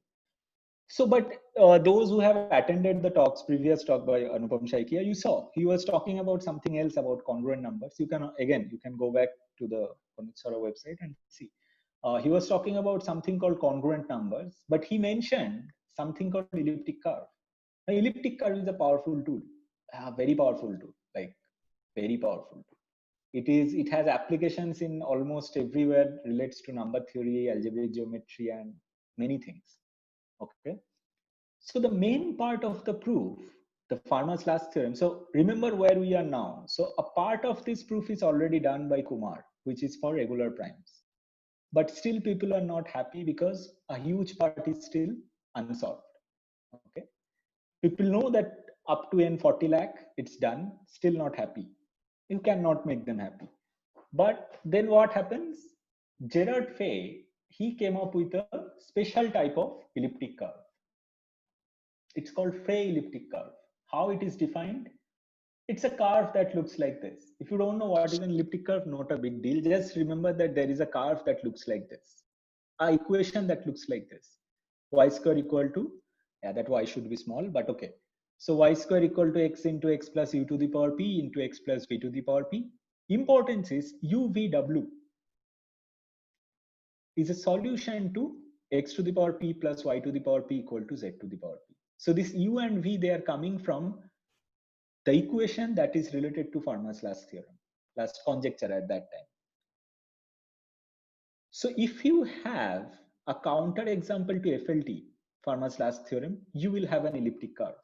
So, but those who have attended the talks, previous talk by Anupam Shaikia, you saw he was talking about something else about congruent numbers. You can, again, you can go back to the Gonit Sara website and see. He was talking about something called congruent numbers, but he mentioned something called elliptic curve. Now, elliptic curve is a powerful tool, a very powerful tool, like very powerful tool. It has applications in almost everywhere, relates to number theory, algebraic geometry, and many things. Okay. So the main part of the proof, the Fermat's last theorem. So remember where we are now. So a part of this proof is already done by Kumar, which is for regular primes. But still people are not happy because a huge part is still unsolved. Okay. People know that up to n 40 lakh, it's done, still not happy. You cannot make them happy. But then what happens? Gerard Fay, he came up with a special type of elliptic curve. It's called Fay elliptic curve. How it is defined? It's a curve that looks like this. If you don't know what is an elliptic curve, not a big deal. Just remember that there is a curve that looks like this. An equation that looks like this. Y square equal to, yeah, that y should be small, but okay. So y square equal to x into x plus u to the power p into x plus v to the power p. Importance is UVW is a solution to x to the power p plus y to the power p equal to z to the power p. So this u and v, they are coming from the equation that is related to Fermat's last theorem, last conjecture at that time. So if you have a counter example to FLT, Fermat's last theorem, you will have an elliptic curve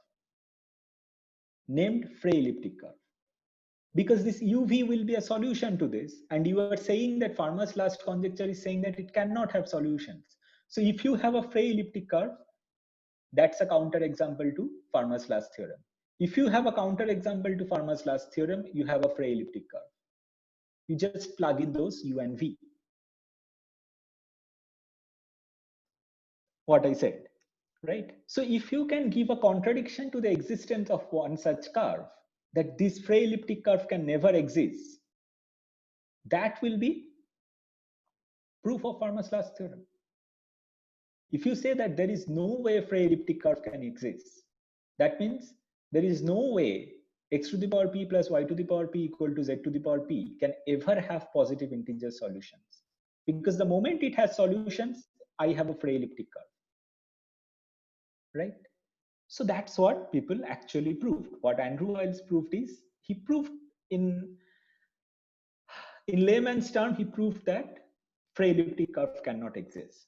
named Frey elliptic curve. Because this UV will be a solution to this, and you are saying that Fermat's last conjecture is saying that it cannot have solutions. So if you have a Frey elliptic curve, that's a counter example to Fermat's last theorem. If you have a counter example to Fermat's last theorem, you have a Frey elliptic curve. You just plug in those U and V. What I said, right? So if you can give a contradiction to the existence of one such curve, that this Frey elliptic curve can never exist, that will be proof of Fermat's last theorem. If you say that there is no way Frey elliptic curve can exist, that means there is no way x to the power p plus y to the power p equal to z to the power p can ever have positive integer solutions. Because the moment it has solutions, I have a Frey elliptic curve, right? So that's what people actually proved. What Andrew Wiles proved is, he proved in layman's term, he proved that Frey elliptic curve cannot exist.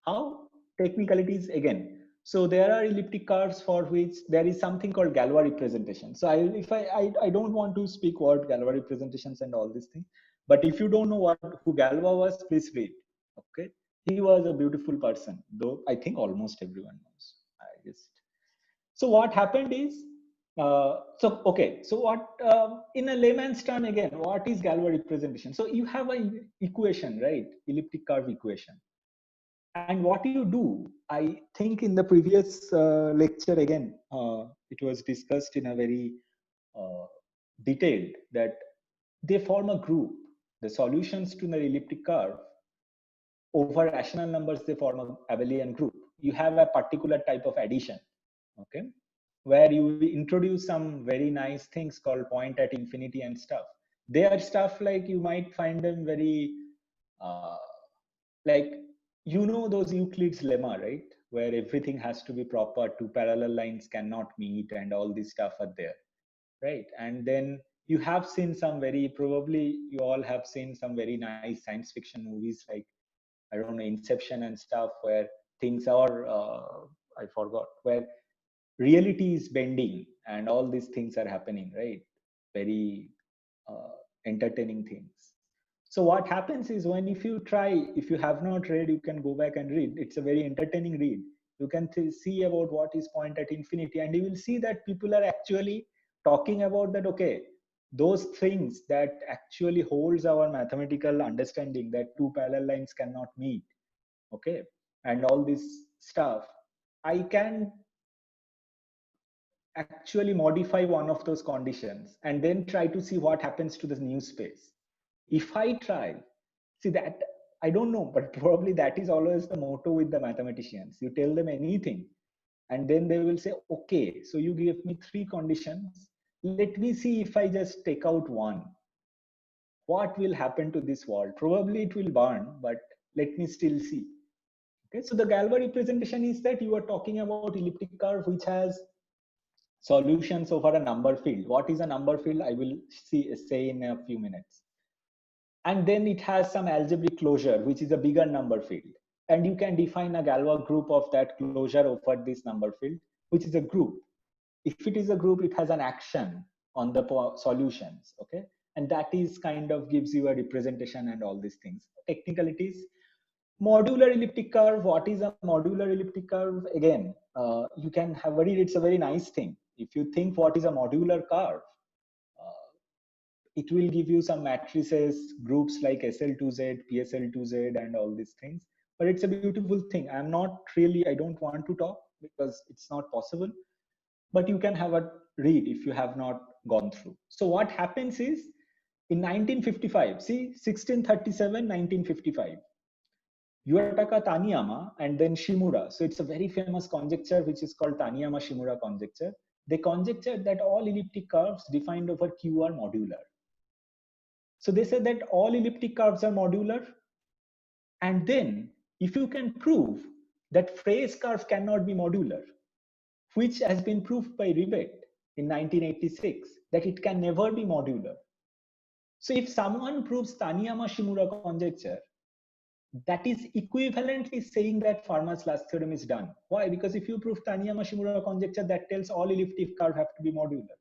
How? Technicalities again. So there are elliptic curves for which there is something called Galois representation. So I don't want to speak what Galois representations and all these things, but if you don't know who Galois was, please read. Okay, he was a beautiful person, though I think almost everyone knows. So what happened is, so what, in a layman's term again, what is Galois representation? So you have an equation, right? Elliptic curve equation. And what you do, I think in the previous lecture again, it was discussed in a very detailed, that they form a group. The solutions to the elliptic curve over rational numbers, they form an abelian group. You have a particular type of addition, okay, where you introduce some very nice things called point at infinity and stuff. They are stuff like, you might find them very like, you know, those Euclid's lemma, right? Where everything has to be proper, two parallel lines cannot meet, and all this stuff are there, right? And then you have seen some probably you all have seen some very nice science fiction movies like, I don't know, Inception and stuff, where things are, I forgot, where reality is bending and all these things are happening, right? Very entertaining things. So what happens is, when if you have not read, you can go back and read. It's a very entertaining read. You can see about what is point at infinity, and you will see that people are actually talking about that, okay, those things that actually holds our mathematical understanding, that two parallel lines cannot meet, okay, and all this stuff, I can actually modify one of those conditions and then try to see what happens to this new space. If I try, see that, I don't know, but probably that is always the motto with the mathematicians. You tell them anything and then they will say, okay, so you give me three conditions. Let me see if I just take out one. What will happen to this world? Probably it will burn, but let me still see. Okay, so the Galois representation is that you are talking about elliptic curve which has solutions over a number field. What is a number field? I will say in a few minutes. And then it has some algebraic closure, which is a bigger number field. And you can define a Galois group of that closure over this number field, which is a group. If it is a group, it has an action on the solutions, okay? And that is kind of gives you a representation and all these things. Technicalities. Modular elliptic curve. What is a modular elliptic curve? Again, you can have it's a very nice thing. If you think what is a modular curve, it will give you some matrices, groups like SL2Z, PSL2Z, and all these things. But it's a beautiful thing. I don't want to talk because it's not possible. But you can have a read if you have not gone through. So what happens is, in 1955, see, 1637, 1955, Yuataka Taniyama and then Shimura. So it's a very famous conjecture which is called Taniyama-Shimura conjecture. They conjectured that all elliptic curves defined over Q are modular. So they said that all elliptic curves are modular. And then if you can prove that Frey's curve cannot be modular, which has been proved by Ribet in 1986, that it can never be modular. So if someone proves Taniyama-Shimura conjecture, that is equivalently saying that Fermat's last theorem is done. Why? Because if you prove Taniyama-Shimura conjecture, that tells all elliptic curve have to be modular.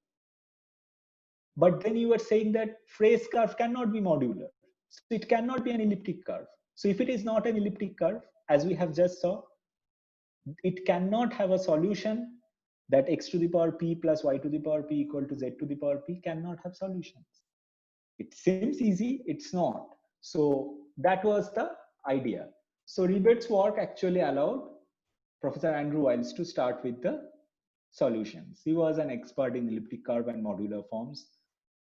But then you are saying that Frey's curve cannot be modular. So it cannot be an elliptic curve. So if it is not an elliptic curve, as we have just saw, it cannot have a solution that x to the power p plus y to the power p equal to z to the power p cannot have solutions. It seems easy, it's not. So that was the idea. So Ribet's work actually allowed Professor Andrew Wiles to start with the solutions. He was an expert in elliptic curve and modular forms.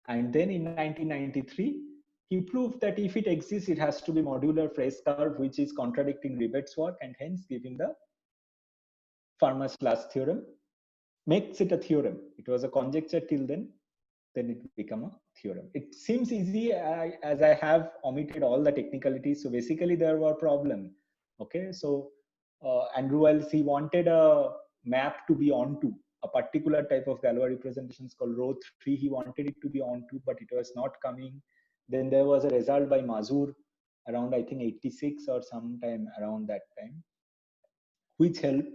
And then in 1993, he proved that if it exists, it has to be modular Frey's curve, which is contradicting Ribet's work and hence giving the Fermat's last theorem, makes it a theorem. It was a conjecture till then it became a theorem. It seems easy as I have omitted all the technicalities. So basically there were problems. Okay, so Andrew Wiles, he wanted a map to be onto a particular type of Galois representations called rho 3. He wanted it to be onto, but it was not coming. Then there was a result by Mazur around, I think, 86 or sometime around that time, which helped.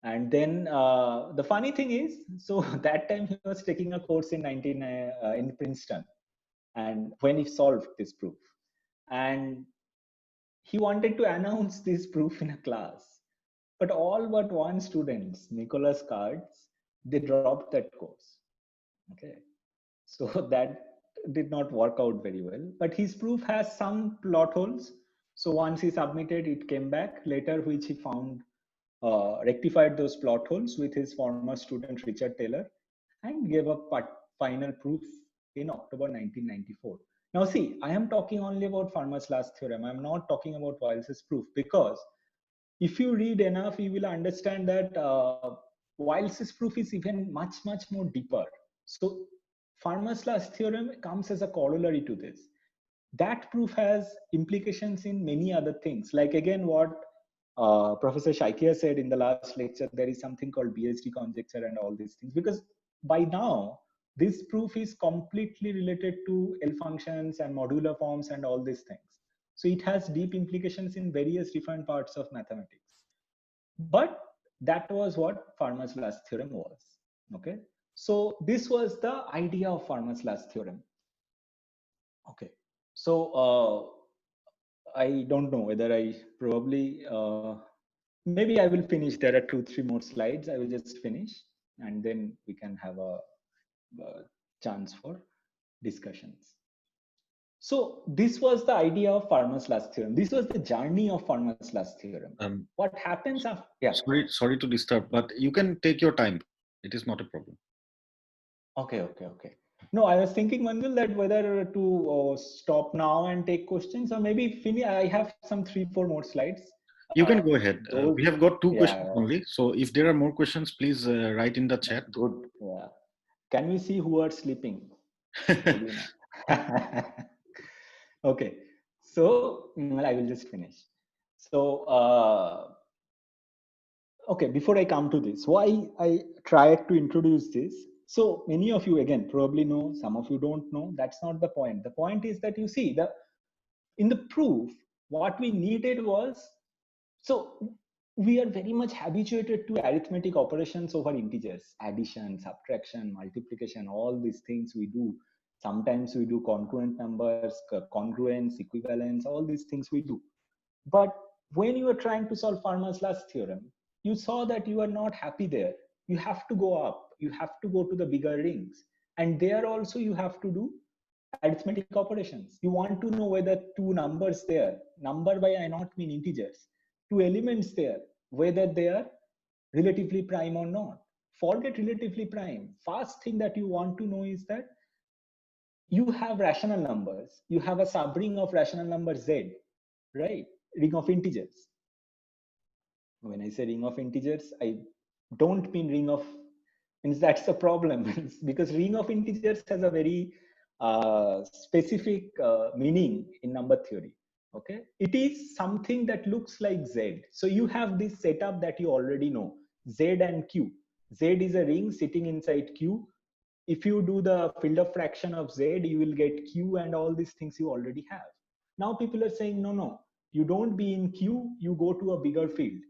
And then the funny thing is, so that time he was taking a course in in Princeton, and when he solved this proof, and he wanted to announce this proof in a class, but all but one student, Nicholas Cards, they dropped that course. Okay, so that did not work out very well. But his proof has some plot holes. So once he submitted, it came back later, which he found rectified those plot holes with his former student Richard Taylor and gave a final proof in October 1994. Now see, I am talking only about Fermat's last theorem. I am not talking about Wiles's proof, because if you read enough, you will understand that Wiles's proof is even much more deeper. So Fermat's last theorem comes as a corollary to this. That proof has implications in many other things, like again what Professor Shaikia said in the last lecture, there is something called BSD conjecture and all these things, because by now this proof is completely related to L functions and modular forms and all these things. So it has deep implications in various different parts of mathematics. But that was what Fermat's last theorem was. Okay, so this was the idea of Fermat's last theorem. Okay, so I don't know whether I probably maybe I will finish. There are 2-3 more slides. I will just finish, and then we can have a chance for discussions. So this was the idea of Fermat's last theorem. This was the journey of Fermat's last theorem. What happens after? Yeah. Sorry to disturb, but you can take your time. It is not a problem. Okay. No, I was thinking, Manjul, that whether to stop now and take questions, or maybe finish. I have some 3-4 more slides. You can go ahead. We have got 2 questions only. So if there are more questions, please write in the chat. Good. Yeah. Can we see who are sleeping? Okay. So I will just finish. So, okay, before I come to this, why I tried to introduce this. So many of you, again, probably know, some of you don't know. That's not the point. The point is that you see, in the proof, what we needed was, so we are very much habituated to arithmetic operations over integers, addition, subtraction, multiplication, all these things we do. Sometimes we do congruent numbers, congruence, equivalence, all these things we do. But when you are trying to solve Fermat's last theorem, you saw that you are not happy there. You have to go up. You have to go to the bigger rings. And there also you have to do arithmetic operations. You want to know whether 2 numbers there, number by I not mean integers, 2 elements there, whether they are relatively prime or not. Forget relatively prime. First thing that you want to know is that you have rational numbers. You have a subring of rational number Z, right? Ring of integers. When I say ring of integers, I don't mean ring of, means that's the problem because ring of integers has a very specific meaning in number theory. Okay, it is something that looks like Z. So you have this setup that you already know, Z and Q. Z is a ring sitting inside Q. If you do the field of fraction of Z, you will get Q and all these things you already have. Now people are saying, no, You don't be in Q, you go to a bigger field.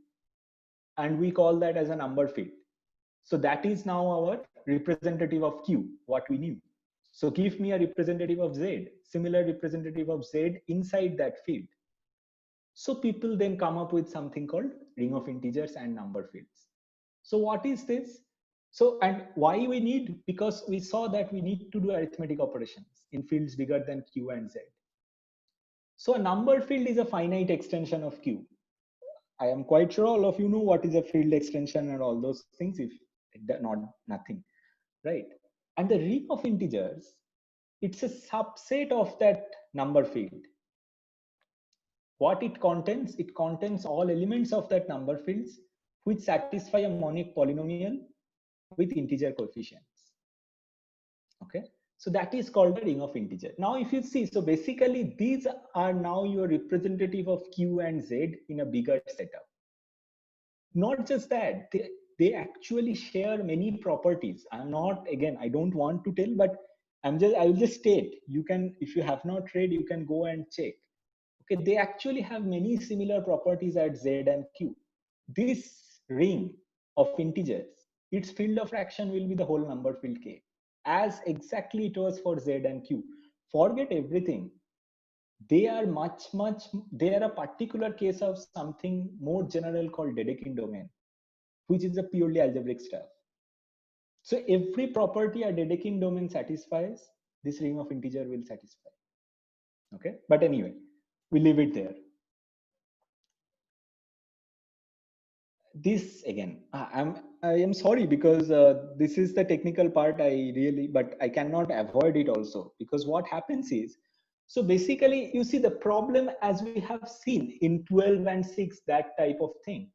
And we call that as a number field. So that is now our representative of Q, what we knew. So give me a representative of Z, similar representative of Z inside that field. So people then come up with something called ring of integers and number fields. So what is this? So, and why we need? Because we saw that we need to do arithmetic operations in fields bigger than Q and Z. So a number field is a finite extension of Q. I am quite sure all of you know what is a field extension and all those things, if not nothing, right? And the ring of integers, it's a subset of that number field. What it contains all elements of that number fields which satisfy a monic polynomial with integer coefficients. Okay, so that is called the ring of integer. Now if you see, so basically these are now your representative of Q and Z in a bigger setup. Not just that, they actually share many properties. I'm not, again, I don't want to tell, but I will just state, you can, if you have not read, you can go and check. Okay, they actually have many similar properties at Z and Q. This ring of integers, its field of fraction will be the whole number field K, as exactly it was for Z and Q. Forget everything. They are they are a particular case of something more general called Dedekind domain, which is a purely algebraic stuff. So every property a Dedekind domain satisfies, this ring of integer will satisfy. Okay, but anyway, we leave it there. This again, I am sorry because this is the technical part. But I cannot avoid it also, because what happens is, so basically you see the problem as we have seen in 12 and 6, that type of thing.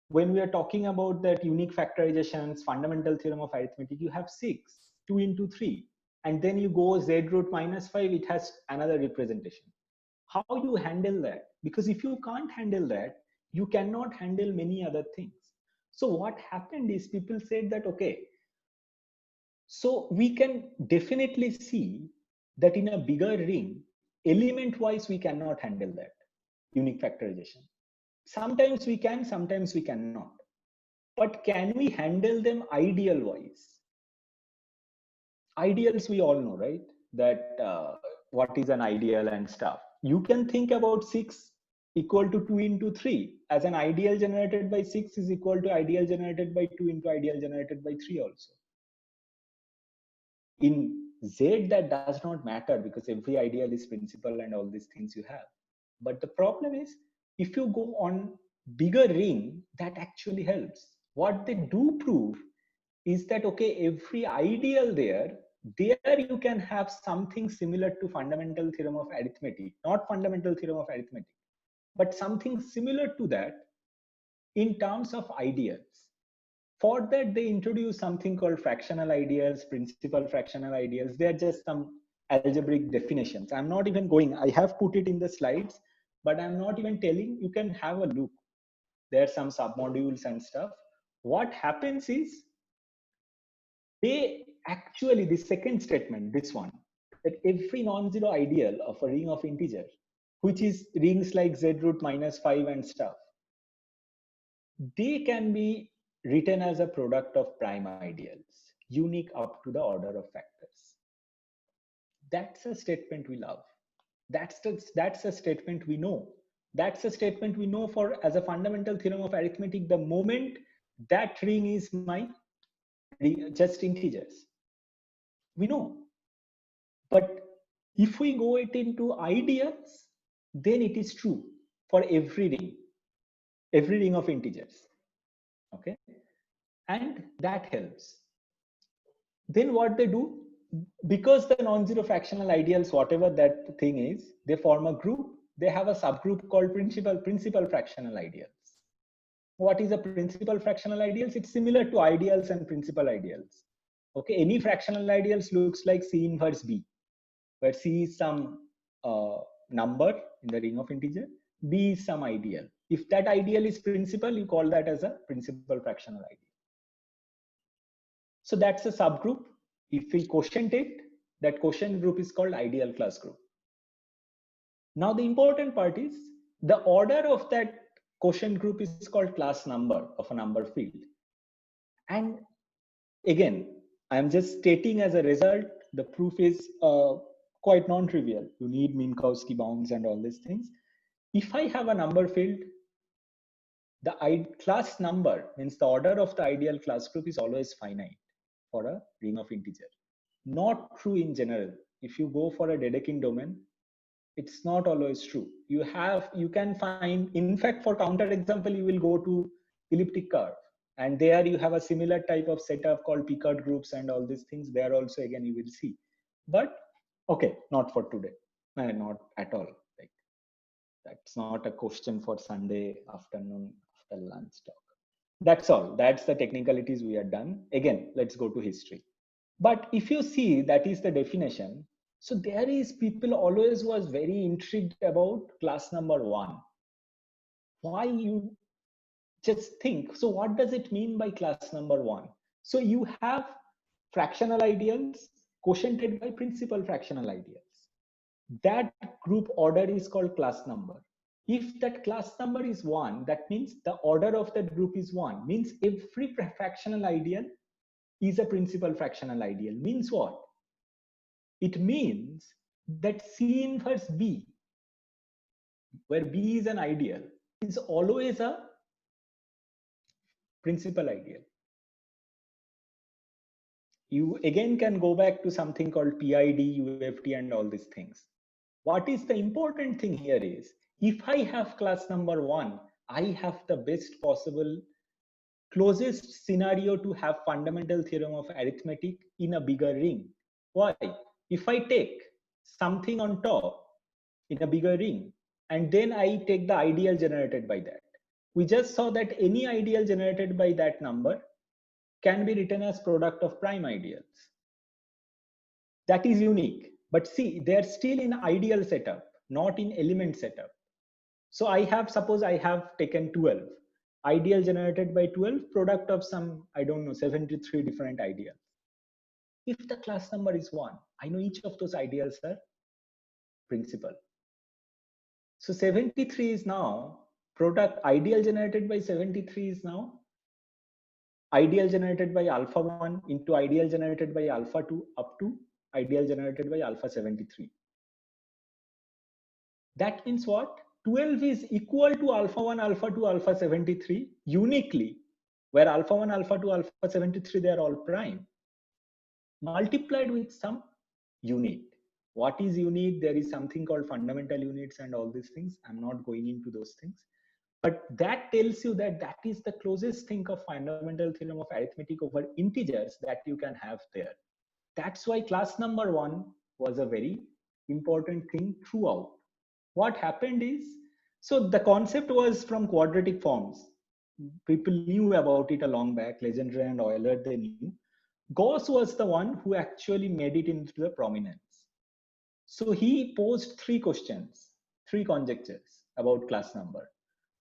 When we are talking about that unique factorizations, fundamental theorem of arithmetic, you have 6, 2 into 3, and then you go Z root minus 5, it has another representation. How you handle that? Because if you can't handle that, you cannot handle many other things. So what happened is people said that, okay, so we can definitely see that in a bigger ring, element wise, we cannot handle that unique factorization. Sometimes we can, sometimes we cannot. But can we handle them ideal wise? Ideals we all know, right? That what is an ideal and stuff. You can think about 6 equal to 2 into 3 as an ideal generated by 6 is equal to ideal generated by 2 into ideal generated by 3 also. In Z, that does not matter because every ideal is principal and all these things you have. But the problem is, if you go on bigger ring, that actually helps. What they do prove is that, okay, every ideal there you can have something similar to fundamental theorem of arithmetic, not fundamental theorem of arithmetic, but something similar to that in terms of ideals. For that, they introduce something called fractional ideals, principal fractional ideals. They're just some algebraic definitions. I'm not even going, I have put it in the slides, but I'm not even telling, you can have a look. There are some submodules and stuff. What happens is, they actually, the second statement, this one, that every non-zero ideal of a ring of integer, which is rings like Z root minus 5 and stuff, they can be written as a product of prime ideals, unique up to the order of factors. That's a statement we love. That's a statement we know. That's a statement we know for as a fundamental theorem of arithmetic. The moment that ring is my just integers, we know. But if we go it into ideals, then it is true for every ring of integers. Okay, and that helps. Then what they do, because the non-zero fractional ideals, whatever that thing is, they form a group. They have a subgroup called principal fractional ideals. What is a principal fractional ideals? It's similar to ideals and principal ideals. Okay, any fractional ideals looks like C inverse B, where C is some number in the ring of integer, B is some ideal. If that ideal is principal, you call that as a principal fractional ideal. So that's a subgroup. If we quotient it, that quotient group is called ideal class group. Now the important part is, the order of that quotient group is called class number of a number field. And again, I'm just stating as a result, the proof is quite non-trivial. You need Minkowski bounds and all these things. If I have a number field, the class number means the order of the ideal class group is always finite for a ring of integer. Not true in general. If you go for a Dedekind domain, it's not always true. You can find, in fact, for counter example, you will go to elliptic curve, and there you have a similar type of setup called Picard groups and all these things. There also, again, you will see. But okay, not for today. Not at all. Like, that's not a question for Sunday afternoon after lunch talk. That's all. That's the technicalities we are done. Again, let's go to history. But if you see, that is the definition. So there is people always was very intrigued about class number 1. Why? You just think, so what does it mean by class number 1? So you have fractional ideals quotiented by principal fractional ideals. That group order is called class number. If that class number is 1, that means the order of that group is 1. Means every fractional ideal is a principal fractional ideal. Means what? It means that C inverse B, where B is an ideal, is always a principal ideal. You again can go back to something called PID, UFT, and all these things. What is the important thing here is, if I have class number 1, I have the best possible closest scenario to have fundamental theorem of arithmetic in a bigger ring. Why? If I take something on top in a bigger ring, and then I take the ideal generated by that, we just saw that any ideal generated by that number can be written as product of prime ideals. That is unique. But see, they're still in ideal setup, not in element setup. So I have, suppose I have taken 12. Ideal generated by 12, product of some, I don't know, 73 different ideals. If the class number is 1, I know each of those ideals are principal. So 73 is now product, ideal generated by 73 is now ideal generated by alpha 1 into ideal generated by alpha 2 up to ideal generated by alpha 73. That means what? 12 is equal to alpha 1, alpha 2, alpha 73 uniquely, where alpha 1, alpha 2, alpha 73, they are all prime, multiplied with some unit. What is unit? There is something called fundamental units and all these things. I'm not going into those things. But that tells you that that is the closest thing of fundamental theorem of arithmetic over integers that you can have there. That's why class number 1 was a very important thing throughout. What happened is, so the concept was from quadratic forms. People knew about it a long back, Legendre and Euler, they knew. Gauss was the one who actually made it into the prominence. So he posed 3 questions, 3 conjectures about class number.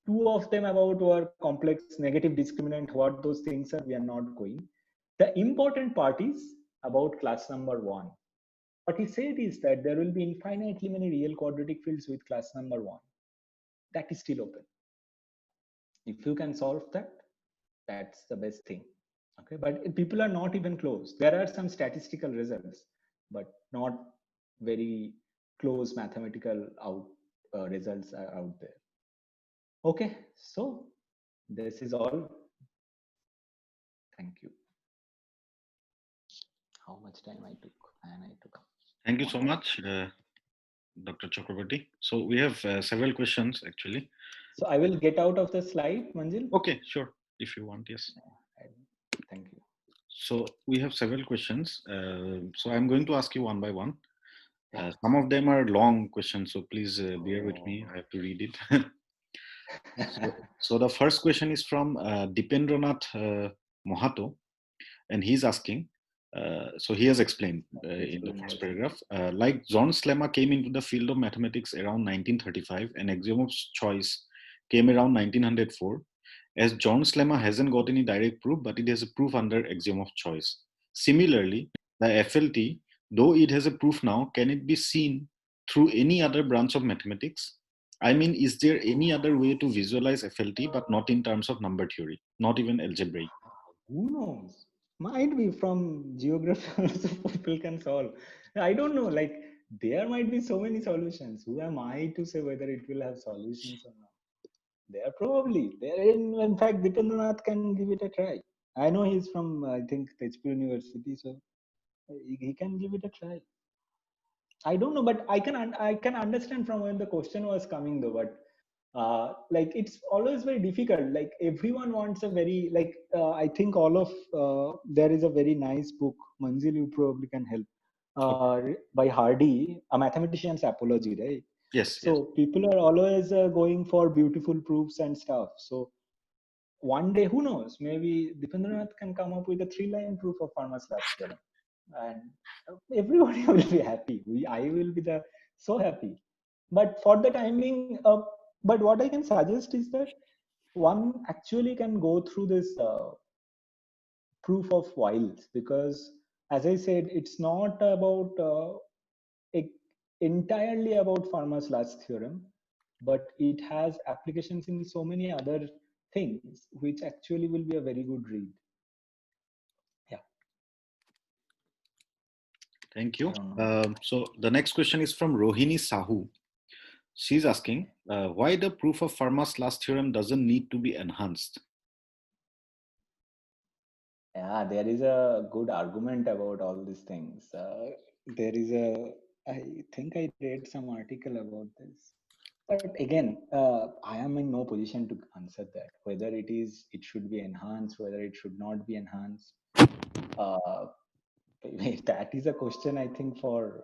2 of them about were complex negative discriminant, what those things are, we are not going. The important part is about class number 1. What he said is that there will be infinitely many real quadratic fields with class number 1. That is still open. If you can solve that, that's the best thing. Okay, but people are not even close. There are some statistical results, but not very close mathematical results are out there. Okay, so this is all. Thank you. How much time I took? And I took. Thank you so much, Dr. Chakrabarty. So we have several questions actually. So I will get out of the slide, Manjil. Okay, sure. If you want, yes. Thank you. So we have several questions. So I'm going to ask you one by one. Some of them are long questions, so please bear with me. I have to read it. So the first question is from Dipendranath Mohato, and he's asking, so he has explained in the first paragraph, like John's lemma came into the field of mathematics around 1935 and axiom of choice came around 1904. As John's lemma hasn't got any direct proof, but it has a proof under axiom of choice. Similarly, the FLT, though it has a proof now, can it be seen through any other branch of mathematics? I mean, is there any other way to visualize FLT, but not in terms of number theory, not even algebraic? Who knows? Might be from geography also people can solve. I don't know. Like there might be so many solutions. Who am I to say whether it will have solutions or not? There probably. There in fact, Dipendranath can give it a try. I know he's from I think Tezpur University, so he can give it a try. I don't know, but I can understand from when the question was coming though. But like it's always very difficult. Like everyone wants a very like I think all of there is a very nice book. Manzil, you probably can help by Hardy, a mathematician's apology, right? Yes, So yes. people are always going for beautiful proofs and stuff. So one day, who knows? Maybe Dipendranath can come up with a 3-line proof of Fermat's last theorem, and everybody will be happy. I will be the so happy. But for the timing, but what I can suggest is that one actually can go through this proof of Wiles, because, as I said, it's not about entirely about Fermat's last theorem, but it has applications in so many other things, which actually will be a very good read. Yeah. Thank you. I don't know. So the next question is from Rohini Sahu. She's asking why the proof of Fermat's last theorem doesn't need to be enhanced. Yeah, there is a good argument about all these things. There is I think I read some article about this. But again, I am in no position to answer that. Whether it should be enhanced, whether it should not be enhanced. Uh, that is a question I think for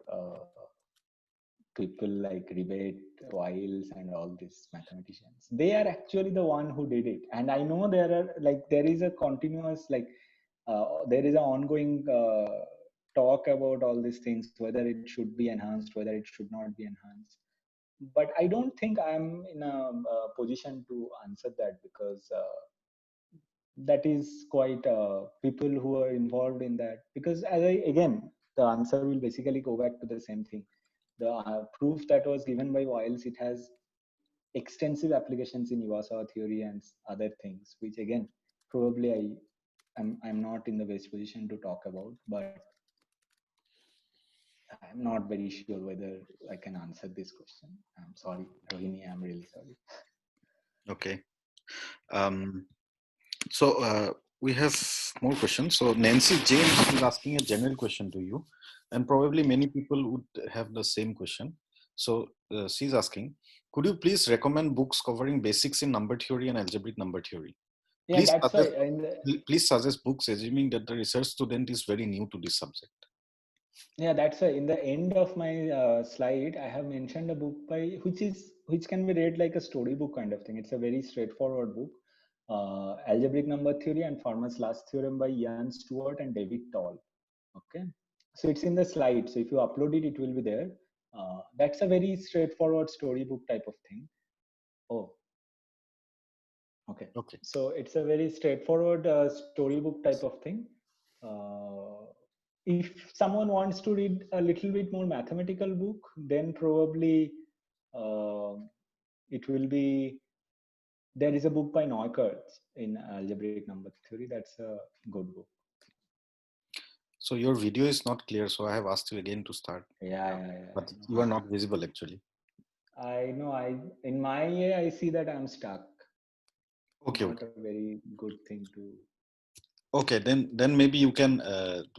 people like Ribet, Wiles, and all these mathematicians. They are actually the one who did it, and I know there is a continuous there is an ongoing talk about all these things, whether it should be enhanced, whether it should not be enhanced. But I don't think I'm in a position to answer that, because that is quite people who are involved in that. Because again, the answer will basically go back to the same thing. The proof that was given by Wiles, it has extensive applications in Iwasawa theory and other things, which again, probably I'm not in the best position to talk about, but I'm not very sure whether I can answer this question. I'm sorry, Rohini, I'm really sorry. Okay. So we have more questions. So Nancy James is asking a general question to you, and probably many people would have the same question. So she's asking, could you please recommend books covering basics in number theory and algebraic number theory? Yeah, that's why. Please suggest books assuming that the research student is very new to this subject. Yeah, that's why in the end of my slide, I have mentioned a book by which can be read like a storybook kind of thing. It's a very straightforward book, Algebraic Number Theory and Fermat's Last Theorem by Ian Stewart and David Tall. Okay, so it's in the slide. So if you upload it, it will be there. That's a very straightforward storybook type of thing. Oh, okay. Okay. So it's a very straightforward storybook type of thing. If someone wants to read a little bit more mathematical book, then probably it will be, there is a book by Neukert in algebraic number theory. That's a good book. So your video is not clear, so I have asked you again to start. Yeah. But you are not visible actually. I know. In my eye, I see that I'm stuck. Okay. Not a very good thing to. Okay, then maybe you can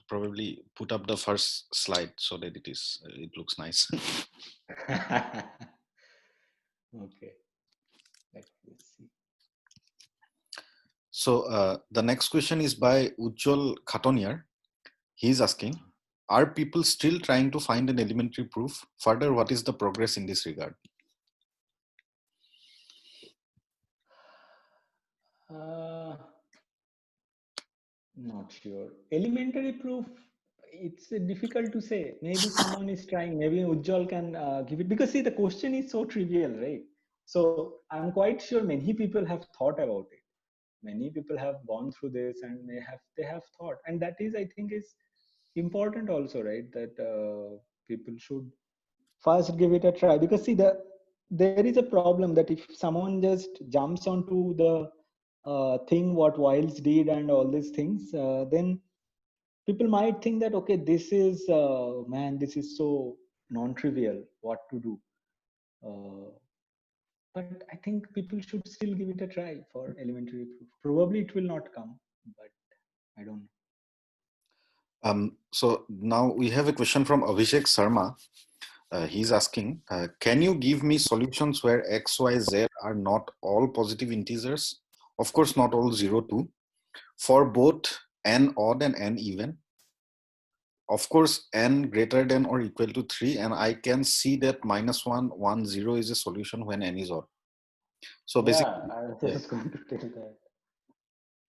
probably put up the first slide so that it looks nice. Okay. Let's see. So the next question is by Ujjwal Khatoniar. He's asking, are people still trying to find an elementary proof? Further, what is the progress in this regard? Not sure. Elementary proof, it's difficult to say. Maybe someone is trying. Maybe Ujjwal can give it. Because see, the question is so trivial, right? So I'm quite sure many people have thought about it. Many people have gone through this and they have thought. And that is, I think, is important also, right? That people should first give it a try. Because see, there is a problem that if someone just jumps onto the thing what Wiles did and all these things, then people might think that, okay, this is, man, this is so non-trivial, what to do. But I think people should still give it a try for elementary proof. Probably it will not come, but I don't know. So now we have a question from Abhishek Sharma. He's asking, can you give me solutions where x, y, z are not all positive integers? Of course, not all 0, 2. For both n odd and n even. Of course, n greater than or equal to 3. And I can see that -1, 1, 0 is a solution when n is odd. So basically, Yeah, I was just going to tell that.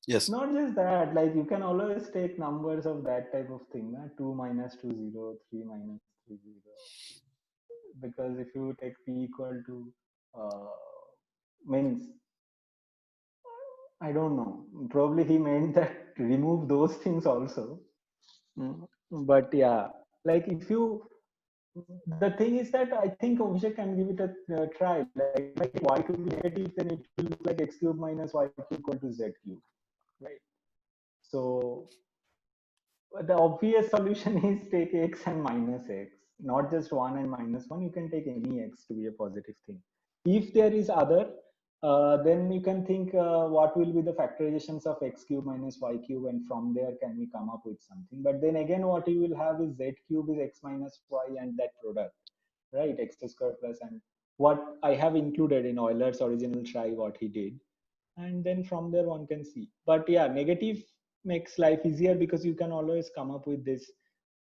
yes. Not just that, like you can always take numbers of that type of thing, 2 minus 2, 0, 3 minus 3, 0. Because if you take p equal to, means, I don't know, probably he meant that to remove those things also. But yeah, like if you, the thing is that I think Abhishek can give it a try. Like y to be negative, then it will look like x cube minus y cube equal to z cube, right? So the obvious solution is take x and minus x, not just 1 and -1. You can take any x to be a positive thing. If there is other, then you can think what will be the factorizations of x cube minus y cube, and from there can we come up with something. But then again, what you will have is z cube is x minus y and that product, right? X square plus, and what I have included in Euler's original try, what he did. And then from there one can see. But yeah, negative makes life easier because you can always come up with this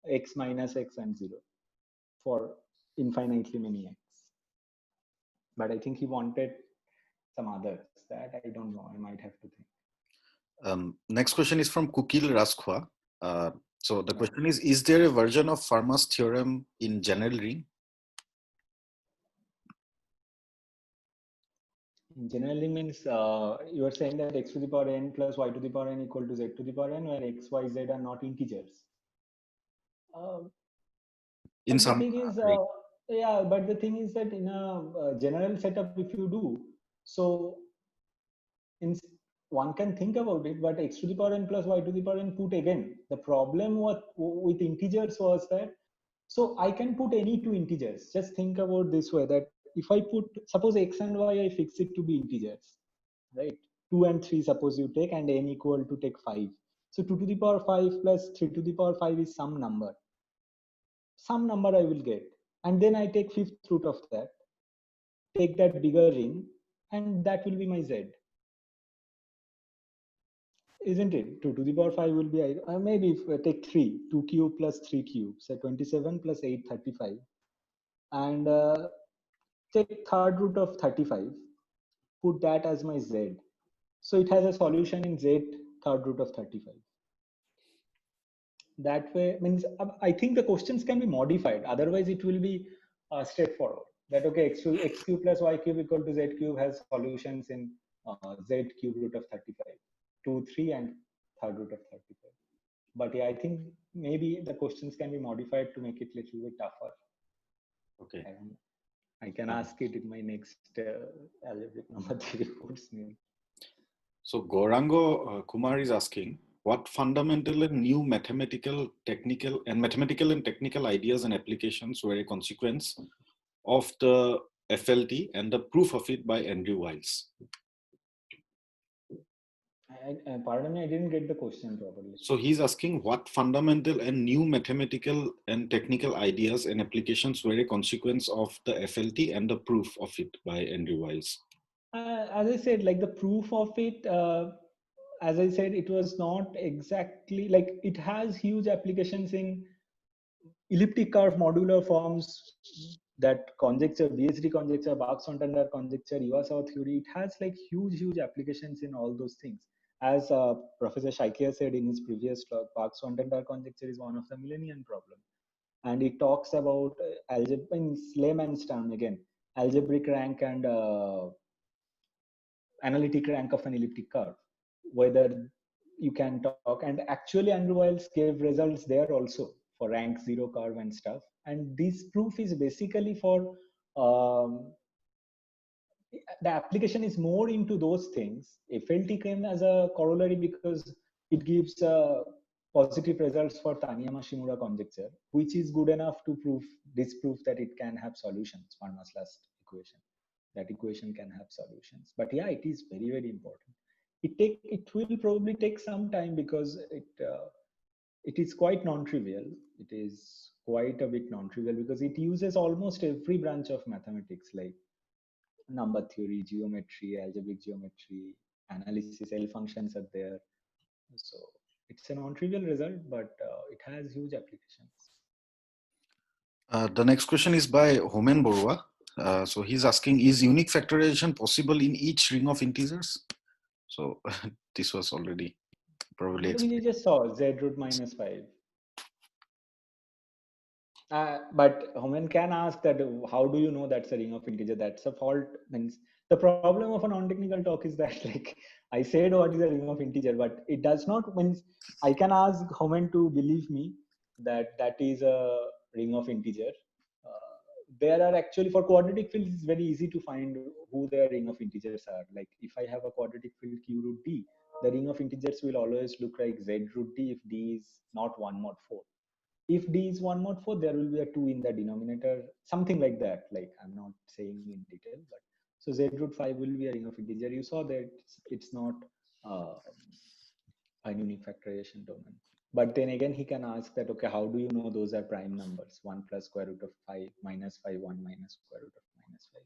x minus x and 0 for infinitely many x. But I think he wanted some others that I don't know. I might have to think. Next question is from Kukil Raskwa. So the question is there a version of Fermat's theorem in general ring? Generally means you are saying that x to the power n plus y to the power n equal to z to the power n, where x, y, z are not integers. In But the some thing is, yeah, but the thing is that in a general setup, if you do, so in, one can think about it, but x to the power n plus y to the power n put again. The problem with integers was that, so I can put any two integers. Just think about this way, that if I put, suppose x and y, I fix it to be integers, right? 2 and 3, suppose you take, and n equal to take 5. So 2 to the power 5 plus 3 to the power 5 is some number I will get. And then I take fifth root of that, take that bigger ring, and that will be my z. Isn't it? 2 to the power 5 will be, maybe if I take 3, 2 cube plus 3 cube, say 27 plus 8, 35. And take third root of 35, put that as my z. So it has a solution in z third root of 35. That way means, I think the questions can be modified. Otherwise, it will be straightforward. That okay, x cube plus y cube equal to z cube has solutions in z cube root of 35, 2, 3, and third root of 35. But yeah, I think maybe the questions can be modified to make it a little bit tougher. Okay. I can ask it in my next algebraic number theory course. So Gaurango Kumar is asking, what fundamental and new mathematical and technical ideas and applications were a consequence of the FLT and the proof of it by Andrew Wiles? Pardon me, I didn't get the question properly. So he's asking what fundamental and new mathematical and technical ideas and applications were a consequence of the FLT and the proof of it by Andrew Wiles. As I said, like the proof of it, as I said, it was not exactly like, it has huge applications in elliptic curve modular forms, that conjecture, BHD conjecture, Bach-Sontander conjecture, Iwasawa theory. It has like huge applications in all those things. As Professor Shaikia said in his previous talk, Bach-Sontander conjecture is one of the millennium problem. And it talks about algebra in layman's term again, algebraic rank and analytic rank of an elliptic curve, whether you can talk. And actually Andrew Wiles gave results there also for rank 0 curve and stuff. And this proof is basically for the application is more into those things. FLT came as a corollary because it gives positive results for Taniyama-Shimura conjecture, which is good enough to disprove that it can have solutions, Fermat's last equation. That equation can have solutions. But yeah, it is very, very important. It will probably take some time because it is quite non-trivial. It is quite a bit non-trivial because it uses almost every branch of mathematics, like number theory, geometry, algebraic geometry, analysis, L functions are there. So it's a non-trivial result, but it has huge applications. The next question is by Homen Borua. So he's asking, is unique factorization possible in each ring of integers? So this was already probably explained. We just saw z root minus 5. But Homen can ask that, how do you know that's a ring of integer? That's a fault. Means the problem of a non-technical talk is that, like, I said what is a ring of integer, but it does not means I can ask Homen to believe me that that is a ring of integer. There are actually, for quadratic fields, it's very easy to find who their ring of integers are. Like if I have a quadratic field q root d, the ring of integers will always look like z root d if d is not 1 mod 4. If d is 1 mod 4, there will be a 2 in the denominator, something like that. Like I'm not saying in detail, but so z root 5 will be a ring of integer. You saw that it's not a unique factorization domain. But then again, he can ask that, okay, how do you know those are prime numbers? 1 plus square root of 5 minus 5, 1 minus square root of minus 5.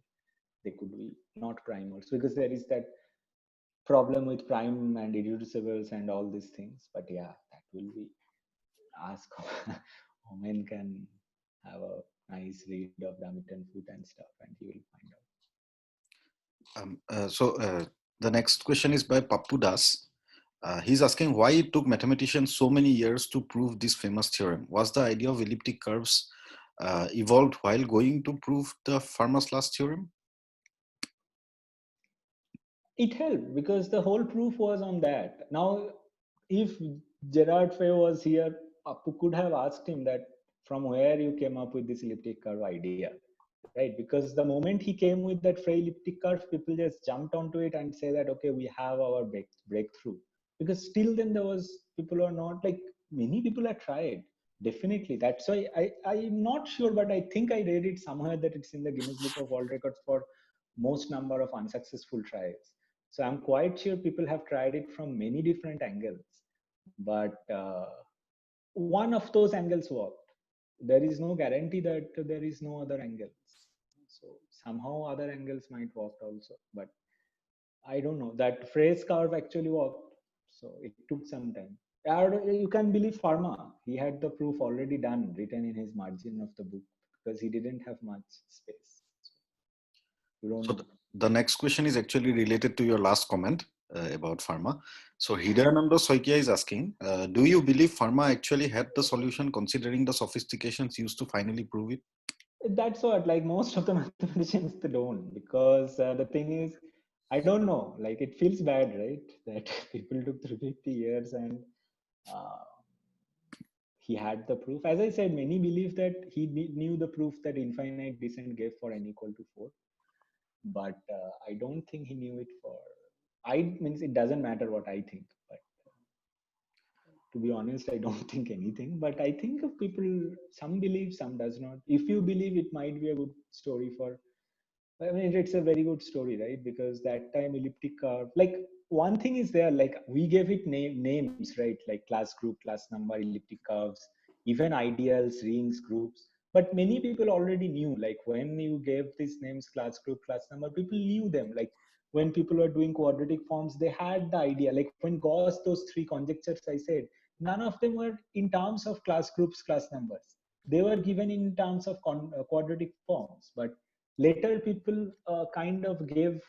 They could be not prime also, because there is that problem with prime and irreducibles and all these things. But yeah, that will be ask. Homen can have a nice read of Damittenfoot and stuff, and he will find out. The next question is by Pappu Das. He's asking why it took mathematicians so many years to prove this famous theorem. Was the idea of elliptic curves evolved while going to prove the Fermat's last theorem? It helped because the whole proof was on that. Now, if Gerard Fay was here, Pappu could have asked him that from where you came up with this elliptic curve idea, right? Because the moment he came with that Frey elliptic curve, people just jumped onto it and say that, okay, we have our breakthrough. Because still then there was, people are not, like, many people have tried. Definitely. That's why I'm not sure, but I think I read it somewhere that it's in the Guinness Book of World Records for most number of unsuccessful tries. So I'm quite sure people have tried it from many different angles, but one of those angles worked. There is no guarantee that there is no other angles. So somehow other angles might work also, but I don't know. That Frey's curve actually worked, so it took some time. You can believe Fermat. He had the proof already done, written in his margin of the book, because he didn't have much space. So you don't know. The next question is actually related to your last comment about Fermat. So Hidayananda Soikia is asking, do you believe Fermat actually had the solution considering the sophistications used to finally prove it? That's what, like most of the mathematicians, they don't, because the thing is, I don't know, like it feels bad, right? That people took 350 years and he had the proof. As I said, many believe that he knew the proof that infinite descent gave for n equal to 4. But I don't think he knew it for, means it doesn't matter what I think, but to be honest, I don't think anything. But I think of people, some believe, some does not. If you believe, it might be a good story for, I mean, it's a very good story, right? Because that time elliptic curve, like one thing is there, like we gave it names, right? Like class group, class number, elliptic curves, even ideals, rings, groups. But many people already knew, like when you gave these names, class group, class number, people knew them. Like when people were doing quadratic forms, they had the idea. Like when Gauss, those three conjectures I said, none of them were in terms of class groups, class numbers. They were given in terms of quadratic forms. But later people kind of gave,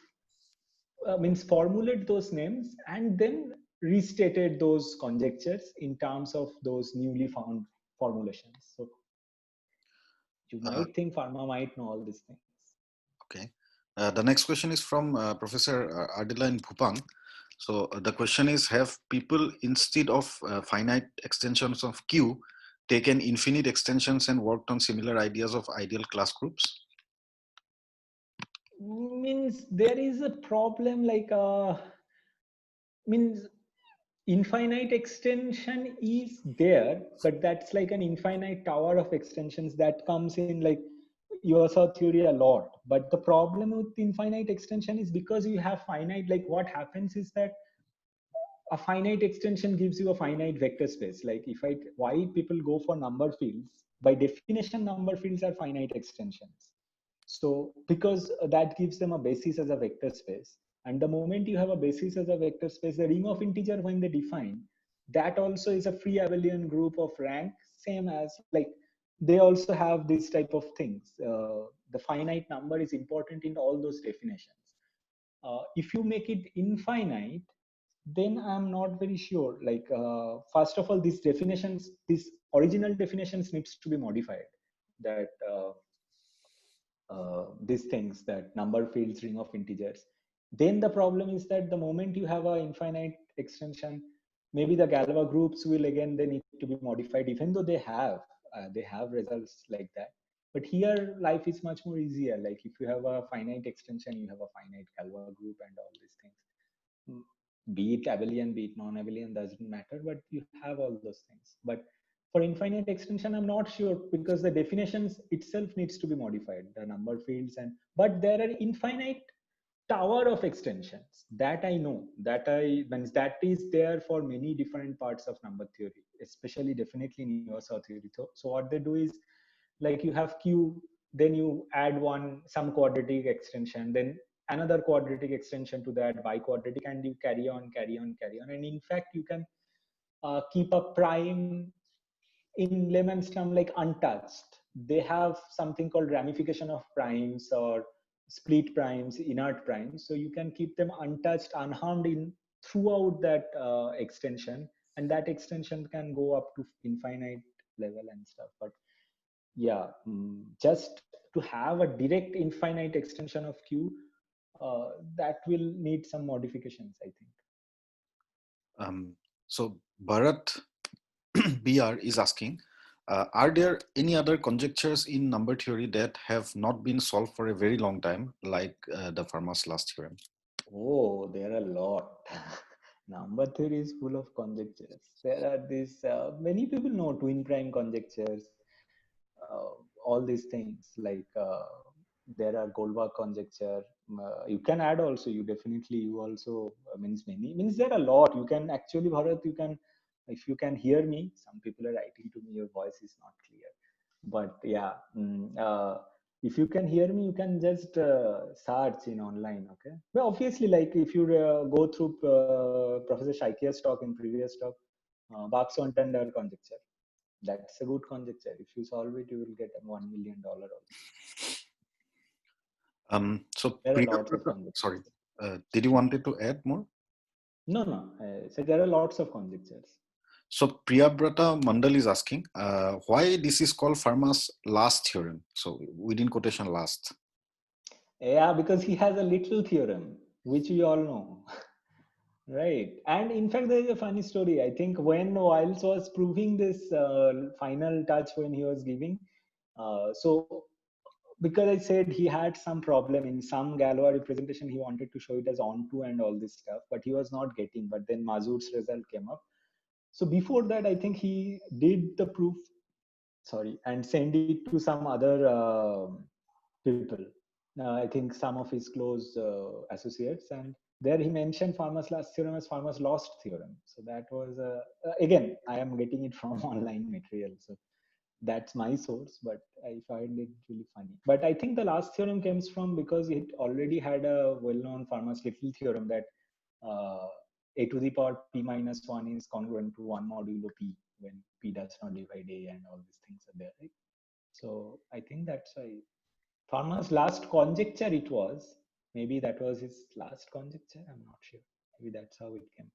means formulate those names and then restated those conjectures in terms of those newly found formulations. So you might think Fermat might know all these things. Okay. The next question is from Professor Adeline Bhupang. So the question is, have people, instead of finite extensions of Q, taken infinite extensions and worked on similar ideas of ideal class groups? Means there is a problem like means infinite extension is there, but that's like an infinite tower of extensions that comes in like USR theory a lot. But the problem with infinite extension is because you have finite, like what happens is that a finite extension gives you a finite vector space. Like if I, why people go for number fields, by definition, number fields are finite extensions. So because that gives them a basis as a vector space. And the moment you have a basis as a vector space, the ring of integer when they define, that also is a free abelian group of rank, same as like, they also have this type of things. The finite number is important in all those definitions. If you make it infinite, then I'm not very sure. Like, first of all, these definitions, these original definitions needs to be modified. That these things, that number fields, ring of integers. Then the problem is that the moment you have an infinite extension, maybe the Galois groups will again, they need to be modified, even though they have results like that. But here life is much more easier. Like if you have a finite extension, you have a finite Galois group and all these things. Be it abelian, be it non-abelian, doesn't matter, but you have all those things. But for infinite extension, I'm not sure, because the definitions itself needs to be modified, the number fields, and but there are infinite tower of extensions that I know, that means that is there for many different parts of number theory, especially definitely in USR theory. So what they do is, like you have Q, then you add some quadratic extension, then another quadratic extension to that, biquadratic, and you carry on. And in fact, you can keep a prime in layman's term like untouched. They have something called ramification of primes or split primes, inert primes. So you can keep them untouched, unharmed in throughout that extension, and that extension can go up to infinite level and stuff. But yeah, just to have a direct infinite extension of Q, that will need some modifications, I think. So Bharat BR is asking, are there any other conjectures in number theory that have not been solved for a very long time, like the Fermat's last theorem? Oh, there are a lot. Number theory is full of conjectures. There are these, many people know twin prime conjectures, all these things like there are Goldbach conjecture. You can add also, you also means there are a lot. You can actually, Bharat, you can, if you can hear me, some people are writing to me, your voice is not clear. But yeah, if you can hear me, you can just search in online, okay? But obviously, like if you go through Professor Shaikia's talk in previous talk, Bach-Sontander conjecture, that's a good conjecture. If you solve it, you will get a $1 million also. So there are lots of conjectures. Sorry, did you wanted to add more? No. So there are lots of conjectures. So Priyabrata Mandal is asking why this is called Fermat's last theorem. So within quotation last. Yeah, because he has a little theorem, which we all know. Right. And in fact, there is a funny story. I think when Wiles was proving this final touch when he was giving, so because I said he had some problem in some Galois representation, he wanted to show it as onto and all this stuff, but he was not getting. But then Mazur's result came up. So before that, I think he did the proof, and send it to some other people. I think some of his close associates, and there he mentioned Fermat's last theorem as Fermat's lost theorem. So that was again, I am getting it from online material, so that's my source, but I find it really funny. But I think the last theorem comes from because it already had a well-known Fermat's little theorem that a to the power p minus 1 is congruent to 1 modulo p when p does not divide a, and all these things are there, right? So I think that's why Fermat's last conjecture it was. Maybe that was his last conjecture. I'm not sure. Maybe that's how it came.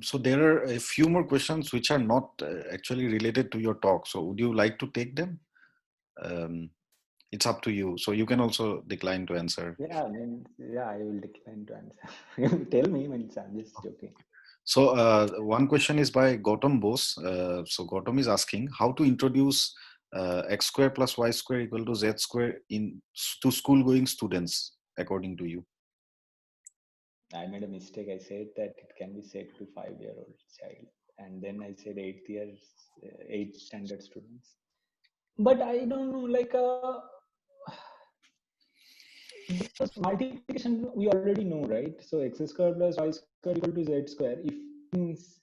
So there are a few more questions which are not actually related to your talk. So would you like to take them? It's up to you. So you can also decline to answer. Yeah, I will decline to answer. Tell me, I'm just joking. So one question is by Gautam Bose. So Gautam is asking how to introduce x square plus y square equal to z square to school going students, according to you? I made a mistake. I said that it can be said to 5-year-old child, and then I said 8th standard students. But I don't know, like because multiplication we already know, right? So x square plus y square equal to z square. If means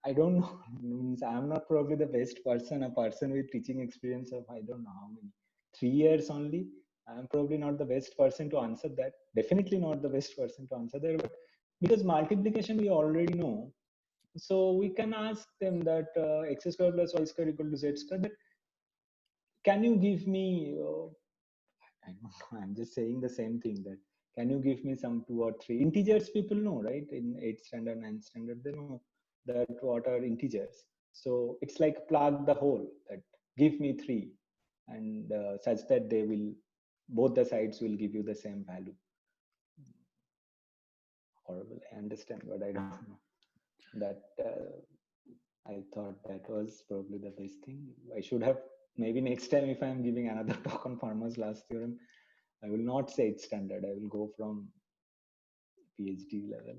I don't know, means I'm not probably the best person, a person with teaching experience of I don't know how many, 3 years only. I'm probably not the best person to answer that. Definitely not the best person to answer that. But because multiplication we already know, so we can ask them that x square plus y square equal to z square. That can you give me? I don't know. I'm just saying the same thing. That can you give me some 2 or 3 integers? People know, right? In 8th standard, 9th standard, they know that what are integers. So it's like plug the hole. That give me 3, and such that they will both the sides will give you the same value. Horrible. I understand, but I don't know. That I thought that was probably the best thing. I should have maybe next time if I'm giving another talk on Farmer's last theorem, I will not say it's standard. I will go from PhD level.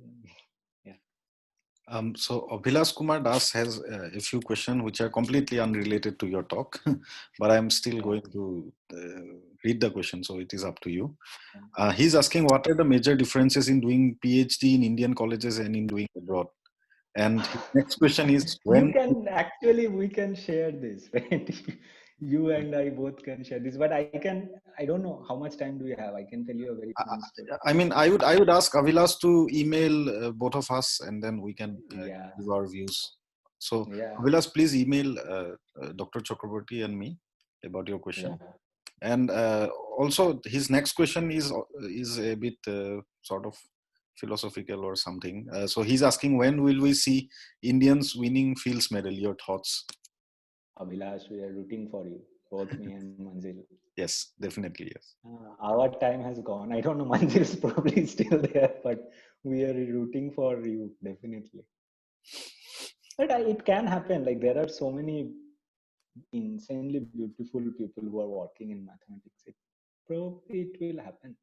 Yeah. So Abhilash Kumar Das has a few questions which are completely unrelated to your talk, but I'm still going to read the question, so it is up to you. He's asking what are the major differences in doing PhD in Indian colleges and in doing abroad? And his next question is when you can actually we can share this, right? You and I both can share this, but I don't know how much time do you have. I can tell you a very funny story. I mean, I would ask Abhilash to email both of us, and then we can give our views. So Abhilash, please email Dr. Chakraborty and me about your question. And also, his next question is a bit sort of philosophical or something. So he's asking, when will we see Indians winning Fields Medal? Your thoughts? Abhilash, we are rooting for you, both me and Manzil. Yes, definitely, yes. Our time has gone. I don't know, Manzil is probably still there, but we are rooting for you, definitely. But it can happen. Like there are so many insanely beautiful people who are working in mathematics. Probably it will happen.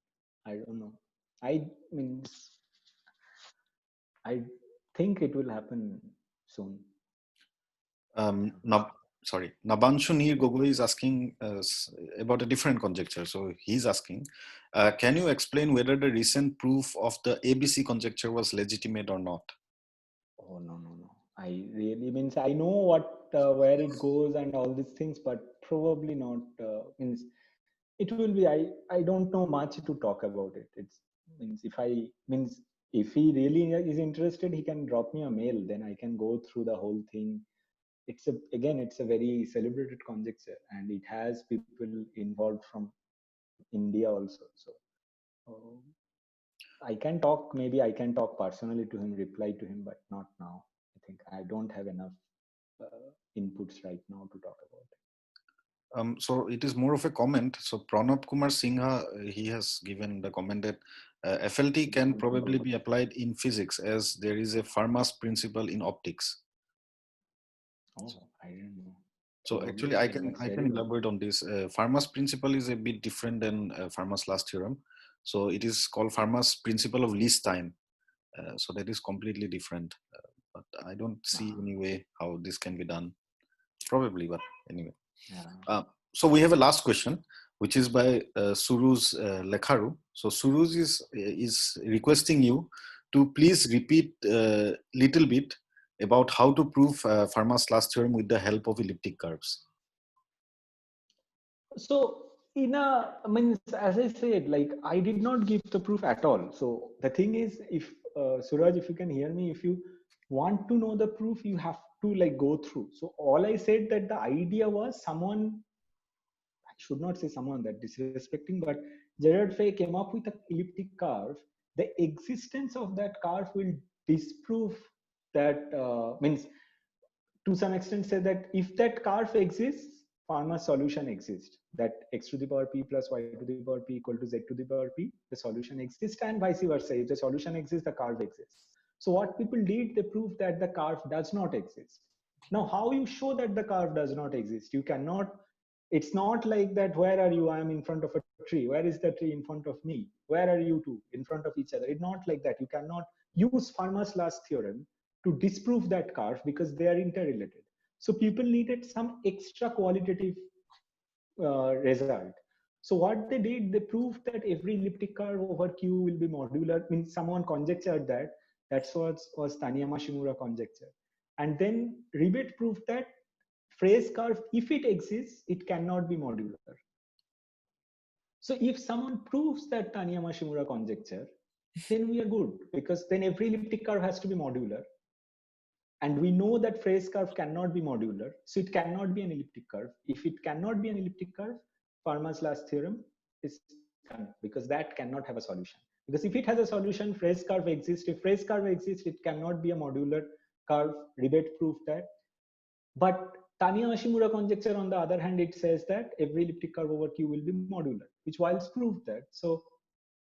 I don't know. I mean, I think it will happen soon. Nabanshu Nir Gogoi is asking about a different conjecture. So he's asking, can you explain whether the recent proof of the ABC conjecture was legitimate or not? Oh, no. I really means I know what where it goes and all these things, but probably not. Means it will be. I don't know much to talk about it. It's means if he really is interested, he can drop me a mail. Then I can go through the whole thing. It's a very celebrated conjecture, and it has people involved from India also. So I can talk. Maybe I can talk personally to him, reply to him, but not now. I think I don't have enough inputs right now to talk about it. So it is more of a comment. So Pranab Kumar Singha, he has given the comment that FLT can probably be applied in physics as there is a Fermat's principle in optics. Oh, I didn't know. So actually, I can elaborate on this. Fermat's principle is a bit different than Fermat's last theorem. So it is called Fermat's principle of least time. So that is completely different. But I don't see any way how this can be done. Probably, but anyway. Yeah. So we have a last question, which is by Suruz Lekharu. So Suruz is requesting you to please repeat a little bit about how to prove Fermat's last theorem with the help of elliptic curves. So as I said, like I did not give the proof at all. So the thing is, if Suraj, if you can hear me, if you want to know the proof, you have to like go through. So all I said that the idea was someone, I should not say someone that disrespecting, but Gerard Fay came up with an elliptic curve. The existence of that curve will disprove that means to some extent say that if that curve exists, Fermat's solution exists. That x to the power p plus y to the power p equal to z to the power p, the solution exists, and vice versa. If the solution exists, the curve exists. So what people did, they proved that the curve does not exist. Now, how you show that the curve does not exist? You cannot It's not like that, where are you? I am in front of a tree. Where is the tree in front of me? Where are you two in front of each other? It's not like that. You cannot use Fermat's last theorem to disprove that curve because they are interrelated. So people needed some extra qualitative result. So what they did, they proved that every elliptic curve over Q will be modular. Means someone conjectured that. That's what was Taniyama-Shimura conjecture. And then Ribet proved that phrase curve, if it exists, it cannot be modular. So if someone proves that Taniyama-Shimura conjecture, then we are good, because then every elliptic curve has to be modular. And we know that phrase curve cannot be modular, so it cannot be an elliptic curve. If it cannot be an elliptic curve, Fermat's last theorem is done, because that cannot have a solution. Because if it has a solution, phrase curve exists. If phrase curve exists, it cannot be a modular curve. Ribet proved that. But Taniyama-Shimura conjecture, on the other hand, it says that every elliptic curve over Q will be modular, which Wiles proved that. So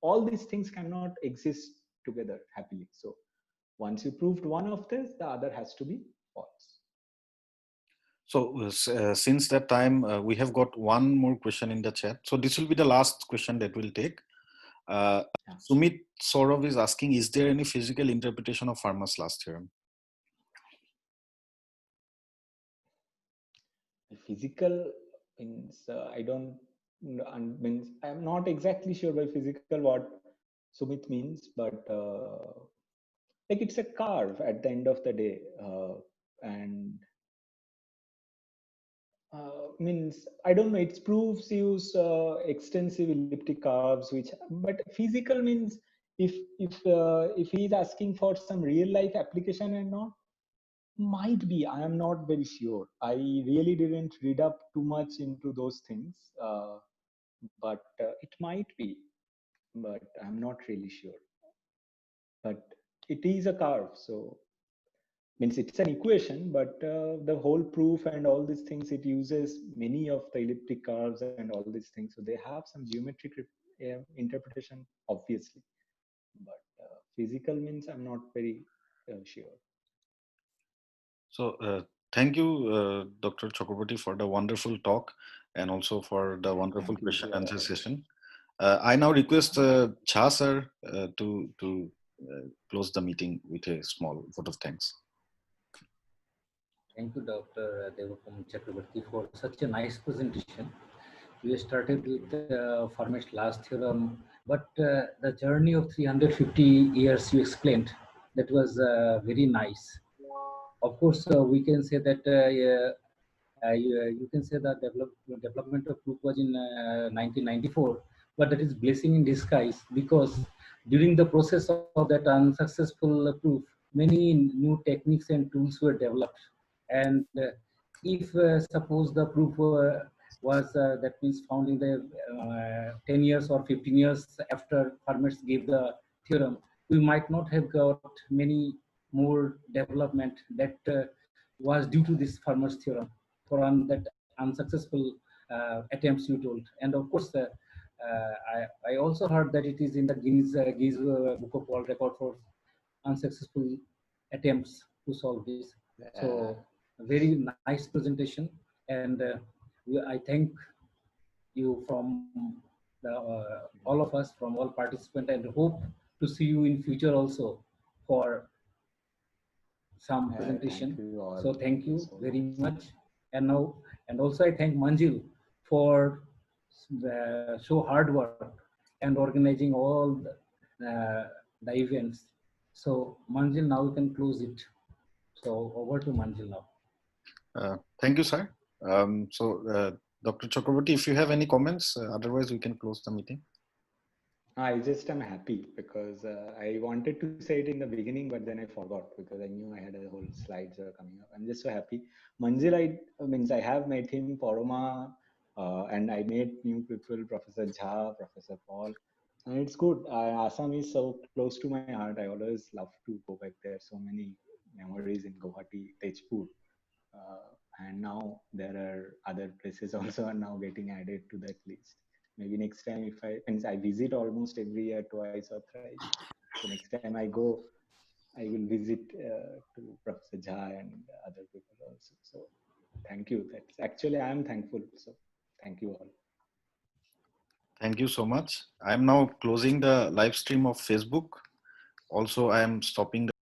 all these things cannot exist together happily. So once you proved one of this, the other has to be false. So since that time, we have got one more question in the chat. So this will be the last question that we'll take. Sumit Saurav is asking, is there any physical interpretation of Fermat's last theorem? Physical means I don't means I'm not exactly sure by physical what Sumit means, but like it's a curve at the end of the day, and means I don't know. It proves use extensive elliptic curves, which but physical means if he is asking for some real life application and not. Might be. I am not very sure. I really didn't read up too much into those things, but it might be. But I'm not really sure. But it is a curve, so means it's an equation. But the whole proof and all these things, it uses many of the elliptic curves and all these things. So they have some geometric interpretation, obviously. But physical means I'm not very sure. So thank you, Dr. Chakraborty, for the wonderful talk and also for the wonderful question and answer session. I now request Jha sir to close the meeting with a small vote of thanks. Thank you, Dr. Devakam Chakraborty, for such a nice presentation. We started with Fermat's last theorem, but the journey of 350 years you explained, that was very nice. Of course, we can say that you can say that development of proof was in 1994, but that is blessing in disguise, because during the process of that unsuccessful proof, many new techniques and tools were developed. And if suppose the proof was that means found in the 10 years or 15 years after Fermat gave the theorem, we might not have got many more development that was due to this Fermat's theorem for that unsuccessful attempts you told. And of course, I also heard that it is in the Guinness Book of World Record for unsuccessful attempts to solve this. So very nice presentation, and I thank you from all of us, from all participants, and hope to see you in future also for some presentation. So thank you very much. And now, and also I thank Manjil for so hard work and organizing all the events. So Manjil, now we can close it. So over to Manjil now. Thank you, sir. Dr. Chakraborty, if you have any comments, otherwise we can close the meeting. I just am happy because I wanted to say it in the beginning, but then I forgot because I knew I had a whole slides coming up. I'm just so happy. Manjil, I have met him, Poroma, and I met new people, Professor Jha, Professor Paul. And it's good. Assam is so close to my heart. I always love to go back there. So many memories in Guwahati, Tezpur. And now there are other places also are now getting added to that list. Maybe next time I visit almost every year, twice or thrice. So next time I go, I will visit to Professor Jha and other people also. So thank you. That's actually I am thankful. So Thank you all. Thank you so much. I am now closing the live stream of Facebook. Also, I am stopping the